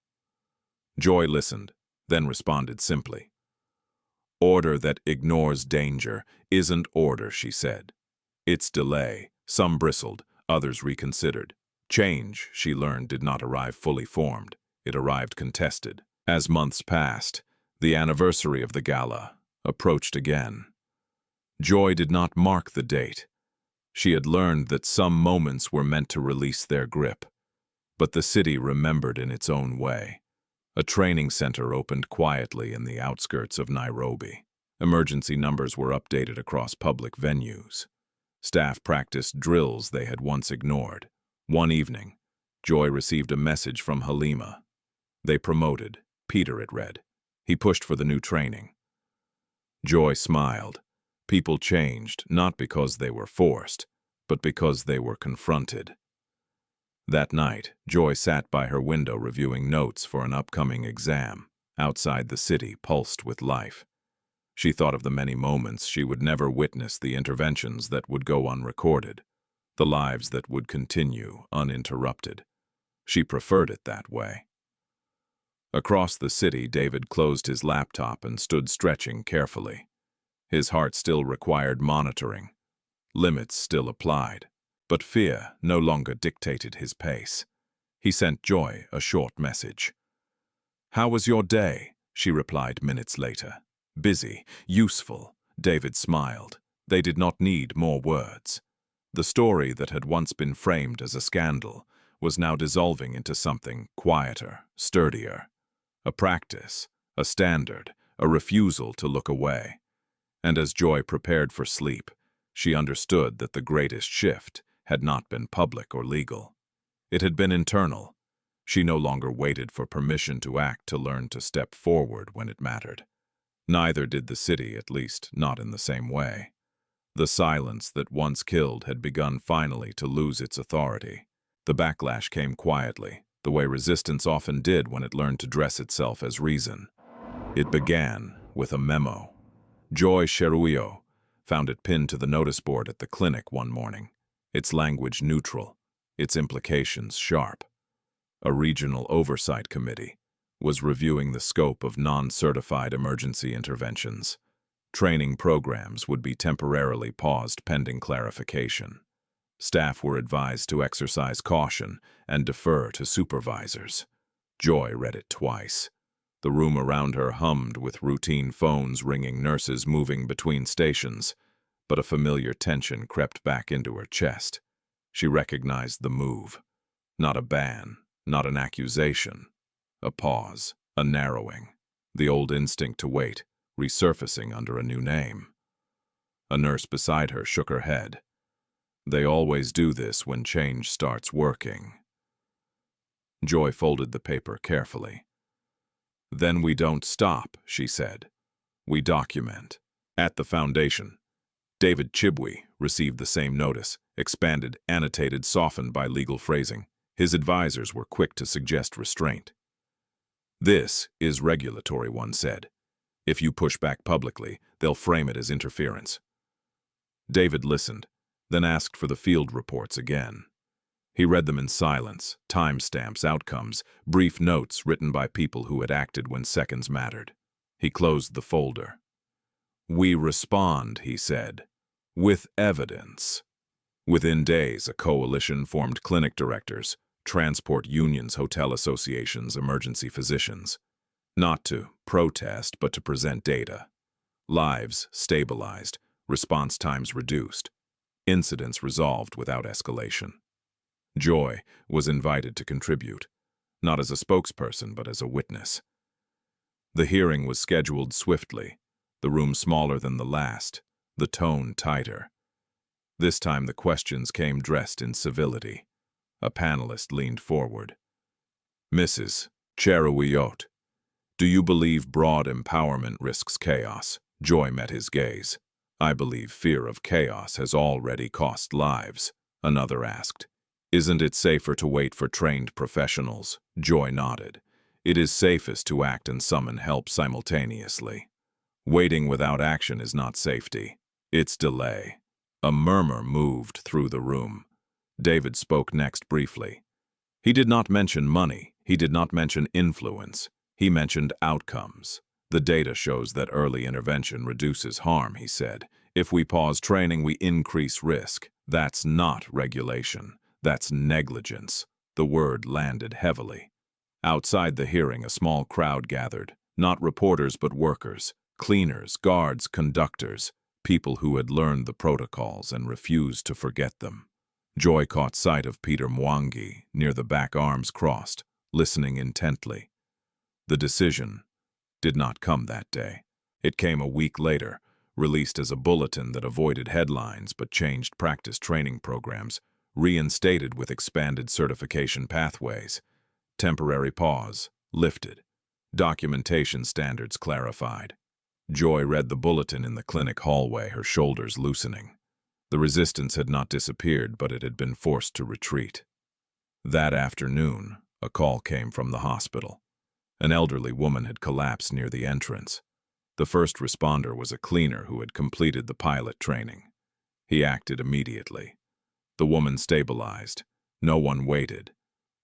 Joy listened, then responded simply. "Order that ignores danger isn't order," she said. "It's delay." Some bristled, others reconsidered. Change, she learned, did not arrive fully formed. It arrived contested. As months passed, the anniversary of the gala approached again. Joy did not mark the date. She had learned that some moments were meant to release their grip. But the city remembered in its own way. A training center opened quietly in the outskirts of Nairobi. Emergency numbers were updated across public venues. Staff practiced drills they had once ignored. One evening, Joy received a message from Halima. "They promoted Peter," it read. "He pushed for the new training." Joy smiled. People changed, not because they were forced, but because they were confronted. That night, Joy sat by her window reviewing notes for an upcoming exam. Outside, the city pulsed with life. She thought of the many moments she would never witness, the interventions that would go unrecorded, the lives that would continue uninterrupted. She preferred it that way. Across the city, David closed his laptop and stood stretching carefully. His heart still required monitoring. Limits still applied. But fear no longer dictated his pace. He sent Joy a short message. "How was your day?" she replied minutes later. "Busy, useful." David smiled. They did not need more words. The story that had once been framed as a scandal was now dissolving into something quieter, sturdier. A practice, a standard, a refusal to look away. And as Joy prepared for sleep, she understood that the greatest shift had not been public or legal. It had been internal. She no longer waited for permission to act, to learn to step forward when it mattered. Neither did the city, at least not in the same way. The silence that once killed had begun finally to lose its authority. The backlash came quietly, the way resistance often did when it learned to dress itself as reason. It began with a memo. Joy Cheruiyot found it pinned to the notice board at the clinic one morning, its language neutral, its implications sharp. A regional oversight committee was reviewing the scope of non-certified emergency interventions. Training programs would be temporarily paused pending clarification. Staff were advised to exercise caution and defer to supervisors. Joy read it twice. The room around her hummed with routine phones ringing, nurses moving between stations, but a familiar tension crept back into her chest. She recognized the move. Not a ban, not an accusation. A pause, a narrowing. The old instinct to wait, resurfacing under a new name. A nurse beside her shook her head. They always do this when change starts working. Joy folded the paper carefully. "Then we don't stop," she said. "We document." At the foundation, David Chibwe received the same notice, expanded, annotated, softened by legal phrasing. His advisors were quick to suggest restraint. "This is regulatory," one said. "If you push back publicly, they'll frame it as interference." David listened, then asked for the field reports again. He read them in silence, timestamps, outcomes, brief notes written by people who had acted when seconds mattered. He closed the folder. "We respond," he said, "with evidence." Within days, a coalition formed: clinic directors, transport unions, hotel associations, emergency physicians. Not to protest, but to present data. Lives stabilized, response times reduced, incidents resolved without escalation. Joy was invited to contribute, not as a spokesperson, but as a witness. The hearing was scheduled swiftly, the room smaller than the last, the tone tighter. This time the questions came dressed in civility. A panelist leaned forward. "Mrs. Cheruiyot, do you believe broad empowerment risks chaos?" Joy met his gaze. "I believe fear of chaos has already cost lives," another asked. "Isn't it safer to wait for trained professionals?" Joy nodded. "It is safest to act and summon help simultaneously. Waiting without action is not safety, it's delay." A murmur moved through the room. David spoke next briefly. He did not mention money, he did not mention influence, he mentioned outcomes. "The data shows that early intervention reduces harm," he said. "If we pause training, we increase risk. That's not regulation. That's negligence." The word landed heavily. Outside the hearing, a small crowd gathered. Not reporters, but workers, cleaners, guards, conductors, people who had learned the protocols and refused to forget them. Joy caught sight of Peter Mwangi near the back, arms crossed, listening intently. The decision did not come that day. It came a week later, released as a bulletin that avoided headlines but changed practice training programs, reinstated with expanded certification pathways. Temporary pause lifted. Documentation standards clarified. Joy read the bulletin in the clinic hallway, her shoulders loosening. The resistance had not disappeared, but it had been forced to retreat. That afternoon, a call came from the hospital. An elderly woman had collapsed near the entrance. The first responder was a cleaner who had completed the pilot training. He acted immediately. The woman stabilized. No one waited.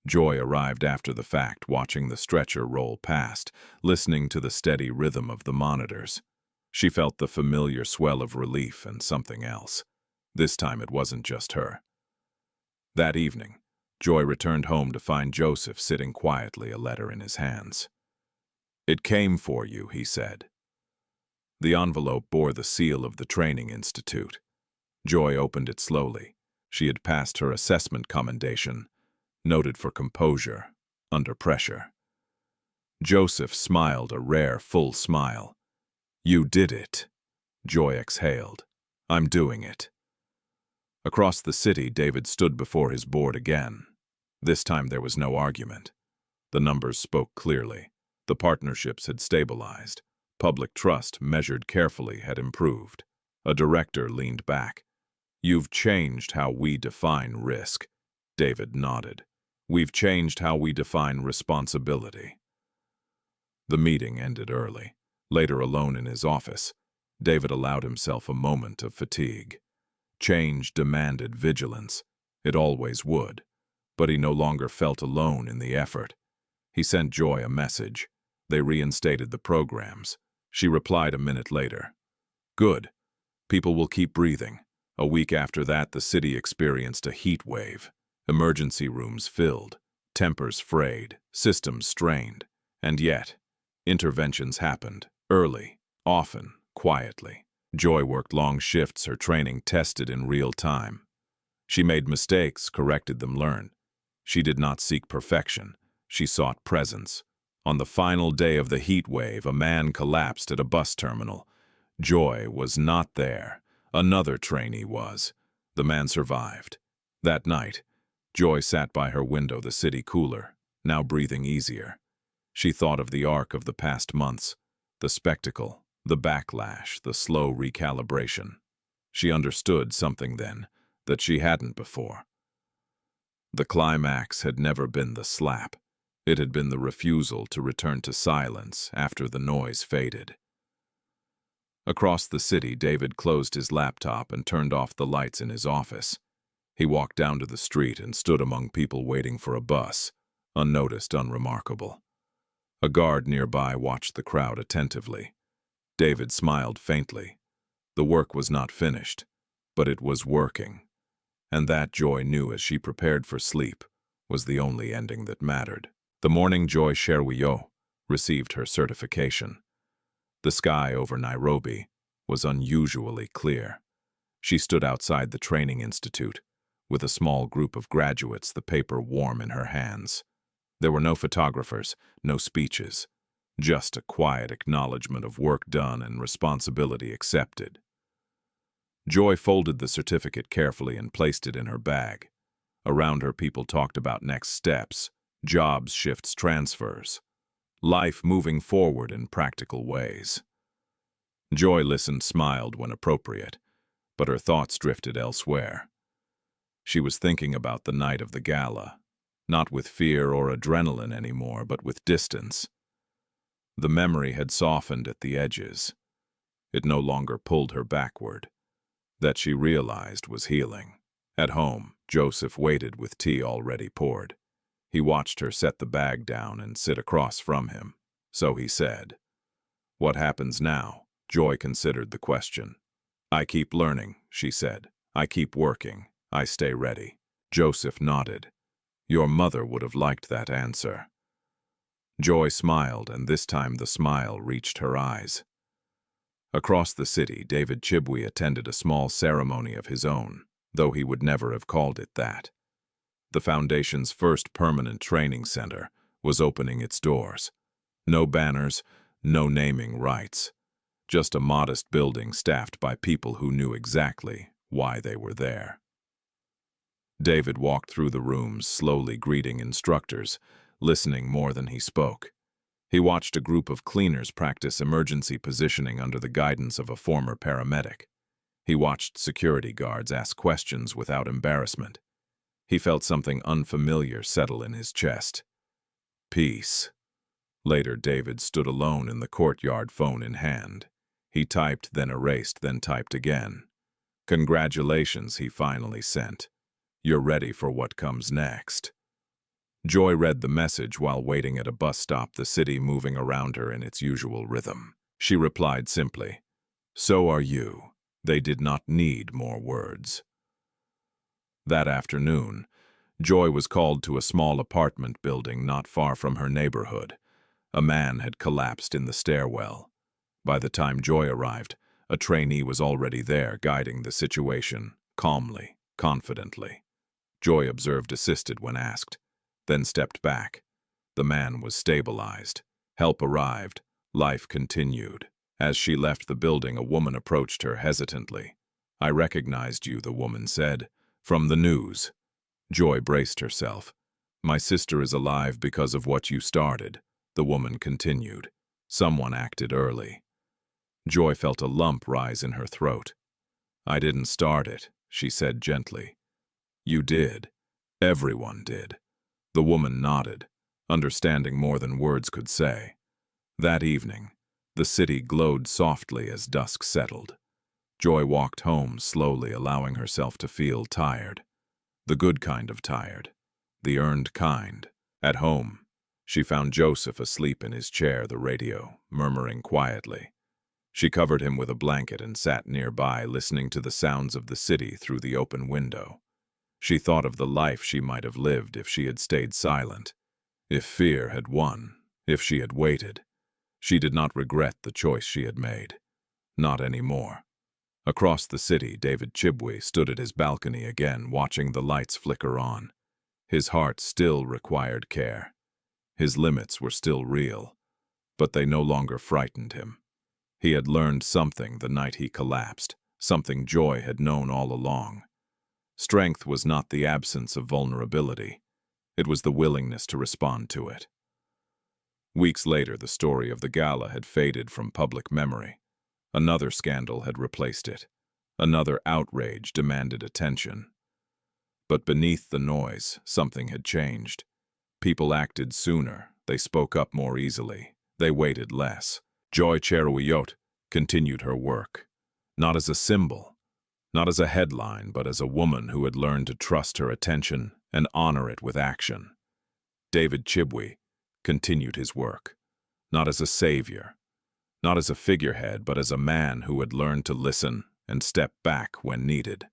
Joy arrived after the fact, watching the stretcher roll past, listening to the steady rhythm of the monitors. She felt the familiar swell of relief and something else. This time it wasn't just her. That evening, Joy returned home to find Joseph sitting quietly, a letter in his hands. "It came for you," he said. The envelope bore the seal of the training institute. Joy opened it slowly. She had passed her assessment commendation, noted for composure, under pressure. Joseph smiled a rare, full smile. "You did it," Joy exhaled. "I'm doing it." Across the city, David stood before his board again. This time there was no argument. The numbers spoke clearly. The partnerships had stabilized. Public trust, measured carefully, had improved. A director leaned back. "You've changed how we define risk." David nodded. "We've changed how we define responsibility." The meeting ended early. Later, alone in his office, David allowed himself a moment of fatigue. Change demanded vigilance. It always would. But he no longer felt alone in the effort. He sent Joy a message. They reinstated the programs. She replied a minute later. "Good. People will keep breathing." A week after that, the city experienced a heat wave. Emergency rooms filled, tempers frayed, systems strained. And yet, interventions happened, early, often, quietly. Joy worked long shifts, her training tested in real time. She made mistakes, corrected them, learned. She did not seek perfection. She sought presence. On the final day of the heat wave, a man collapsed at a bus terminal. Joy was not there. Another trainee was. The man survived. That night, Joy sat by her window, the city cooler, now breathing easier. She thought of the arc of the past months, the spectacle, the backlash, the slow recalibration. She understood something then that she hadn't before. The climax had never been the slap. It had been the refusal to return to silence after the noise faded. Across the city, David closed his laptop and turned off the lights in his office. He walked down to the street and stood among people waiting for a bus, unnoticed, unremarkable. A guard nearby watched the crowd attentively. David smiled faintly. The work was not finished, but it was working. And that, Joy knew as she prepared for sleep, was the only ending that mattered. The morning Joy Cheruiyot received her certification. The sky over Nairobi was unusually clear. She stood outside the training institute, with a small group of graduates, the paper warm in her hands. There were no photographers, no speeches, just a quiet acknowledgement of work done and responsibility accepted. Joy folded the certificate carefully and placed it in her bag. Around her, people talked about next steps, jobs, shifts, transfers. Life moving forward in practical ways. Joy listened, smiled when appropriate, but her thoughts drifted elsewhere. She was thinking about the night of the gala, not with fear or adrenaline anymore, but with distance. The memory had softened at the edges. It no longer pulled her backward. That, she realized, was healing. At home, Joseph waited with tea already poured. He watched her set the bag down and sit across from him. So he said, "What happens now?" Joy considered the question. "I keep learning," she said. "I keep working. I stay ready." Joseph nodded. Your mother would have liked that answer. Joy smiled, and this time the smile reached her eyes. Across the city, David Chibwe attended a small ceremony of his own, though he would never have called it that. The Foundation's first permanent training center was opening its doors. No banners, no naming rights. Just a modest building staffed by people who knew exactly why they were there. David walked through the rooms, slowly greeting instructors, listening more than he spoke. He watched a group of cleaners practice emergency positioning under the guidance of a former paramedic. He watched security guards ask questions without embarrassment. He felt something unfamiliar settle in his chest. Peace. Later, David stood alone in the courtyard, phone in hand. He typed, then erased, then typed again. "Congratulations," he finally sent. "You're ready for what comes next." Joy read the message while waiting at a bus stop, the city moving around her in its usual rhythm. She replied simply, "So are you." They did not need more words. That afternoon, Joy was called to a small apartment building not far from her neighborhood. A man had collapsed in the stairwell. By the time Joy arrived, a trainee was already there, guiding the situation, calmly, confidently. Joy observed, assisted when asked, then stepped back. The man was stabilized. Help arrived. Life continued. As she left the building, a woman approached her hesitantly. "I recognized you," the woman said, "from the news." Joy braced herself. "My sister is alive because of what you started," the woman continued. "Someone acted early." Joy felt a lump rise in her throat. "I didn't start it," she said gently. "You did. Everyone did." The woman nodded, understanding more than words could say. That evening, the city glowed softly as dusk settled. Joy walked home slowly, allowing herself to feel tired. The good kind of tired. The earned kind. At home, she found Joseph asleep in his chair, the radio, murmuring quietly. She covered him with a blanket and sat nearby, listening to the sounds of the city through the open window. She thought of the life she might have lived if she had stayed silent, if fear had won, if she had waited. She did not regret the choice she had made. Not anymore. Across the city, David Chibwe stood at his balcony again, watching the lights flicker on. His heart still required care. His limits were still real, but they no longer frightened him. He had learned something the night he collapsed, something Joy had known all along. Strength was not the absence of vulnerability. It was the willingness to respond to it. Weeks later, the story of the gala had faded from public memory. Another scandal had replaced it. Another outrage demanded attention. But beneath the noise, something had changed. People acted sooner. They spoke up more easily. They waited less. Joy Cheruiyot continued her work, not as a symbol, not as a headline, but as a woman who had learned to trust her attention and honor it with action. David Chibwe continued his work, not as a savior, not as a figurehead, but as a man who had learned to listen and step back when needed.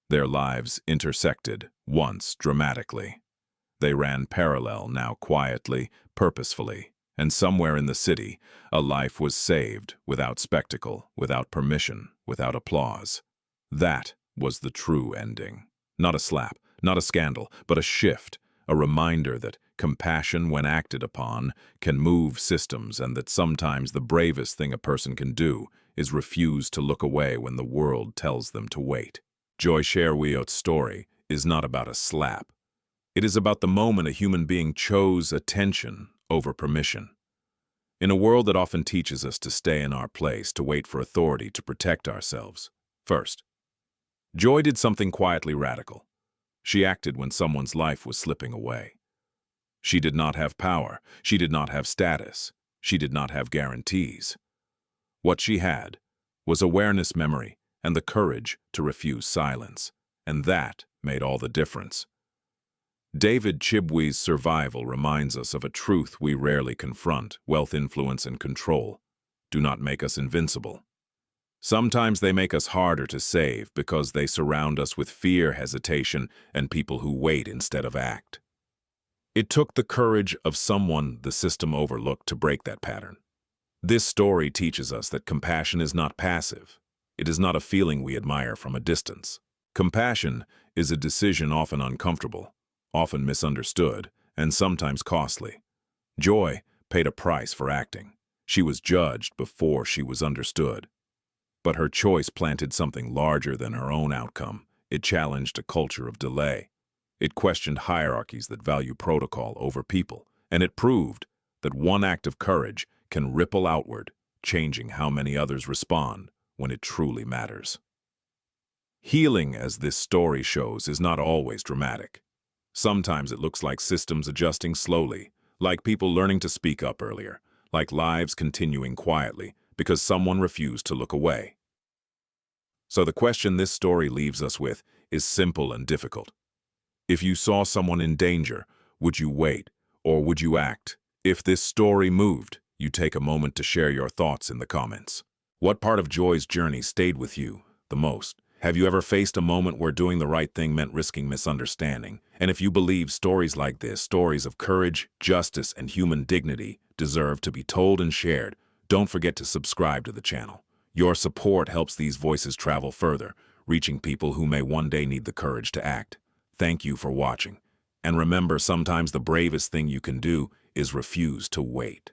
Their lives intersected, once dramatically. They ran parallel, now quietly, purposefully, and somewhere in the city, a life was saved without spectacle, without permission, without applause. That was the true ending. Not a slap, not a scandal, but a shift, a reminder that compassion, when acted upon, can move systems, and that sometimes the bravest thing a person can do is refuse to look away when the world tells them to wait. Joy Cheruiyot's story is not about a slap. It is about the moment a human being chose attention over permission. In a world that often teaches us to stay in our place, to wait for authority, to protect ourselves. First, Joy did something quietly radical. She acted when someone's life was slipping away. She did not have power. She did not have status. She did not have guarantees. What she had was awareness, memory, and the courage to refuse silence. And that made all the difference. David Chibwe's survival reminds us of a truth we rarely confront: wealth, influence, and control do not make us invincible. Sometimes they make us harder to save because they surround us with fear, hesitation, and people who wait instead of act. It took the courage of someone the system overlooked to break that pattern. This story teaches us that compassion is not passive. It is not a feeling we admire from a distance. Compassion is a decision, often uncomfortable, often misunderstood, and sometimes costly. Joy paid a price for acting. She was judged before she was understood. But her choice planted something larger than her own outcome. It challenged a culture of delay. It questioned hierarchies that value protocol over people, and it proved that one act of courage can ripple outward, changing how many others respond when it truly matters. Healing, as this story shows, is not always dramatic. Sometimes it looks like systems adjusting slowly, Like people learning to speak up earlier, like lives continuing quietly because someone refused to look away. So the question this story leaves us with is simple and difficult. If you saw someone in danger, would you wait or would you act? If this story moved, you take a moment to share your thoughts in the comments. What part of Joy's journey stayed with you the most? Have you ever faced a moment where doing the right thing meant risking misunderstanding? And if you believe stories like this, stories of courage, justice, and human dignity, deserve to be told and shared, don't forget to subscribe to the channel. Your support helps these voices travel further, reaching people who may one day need the courage to act. Thank you for watching. And remember, sometimes the bravest thing you can do is refuse to wait.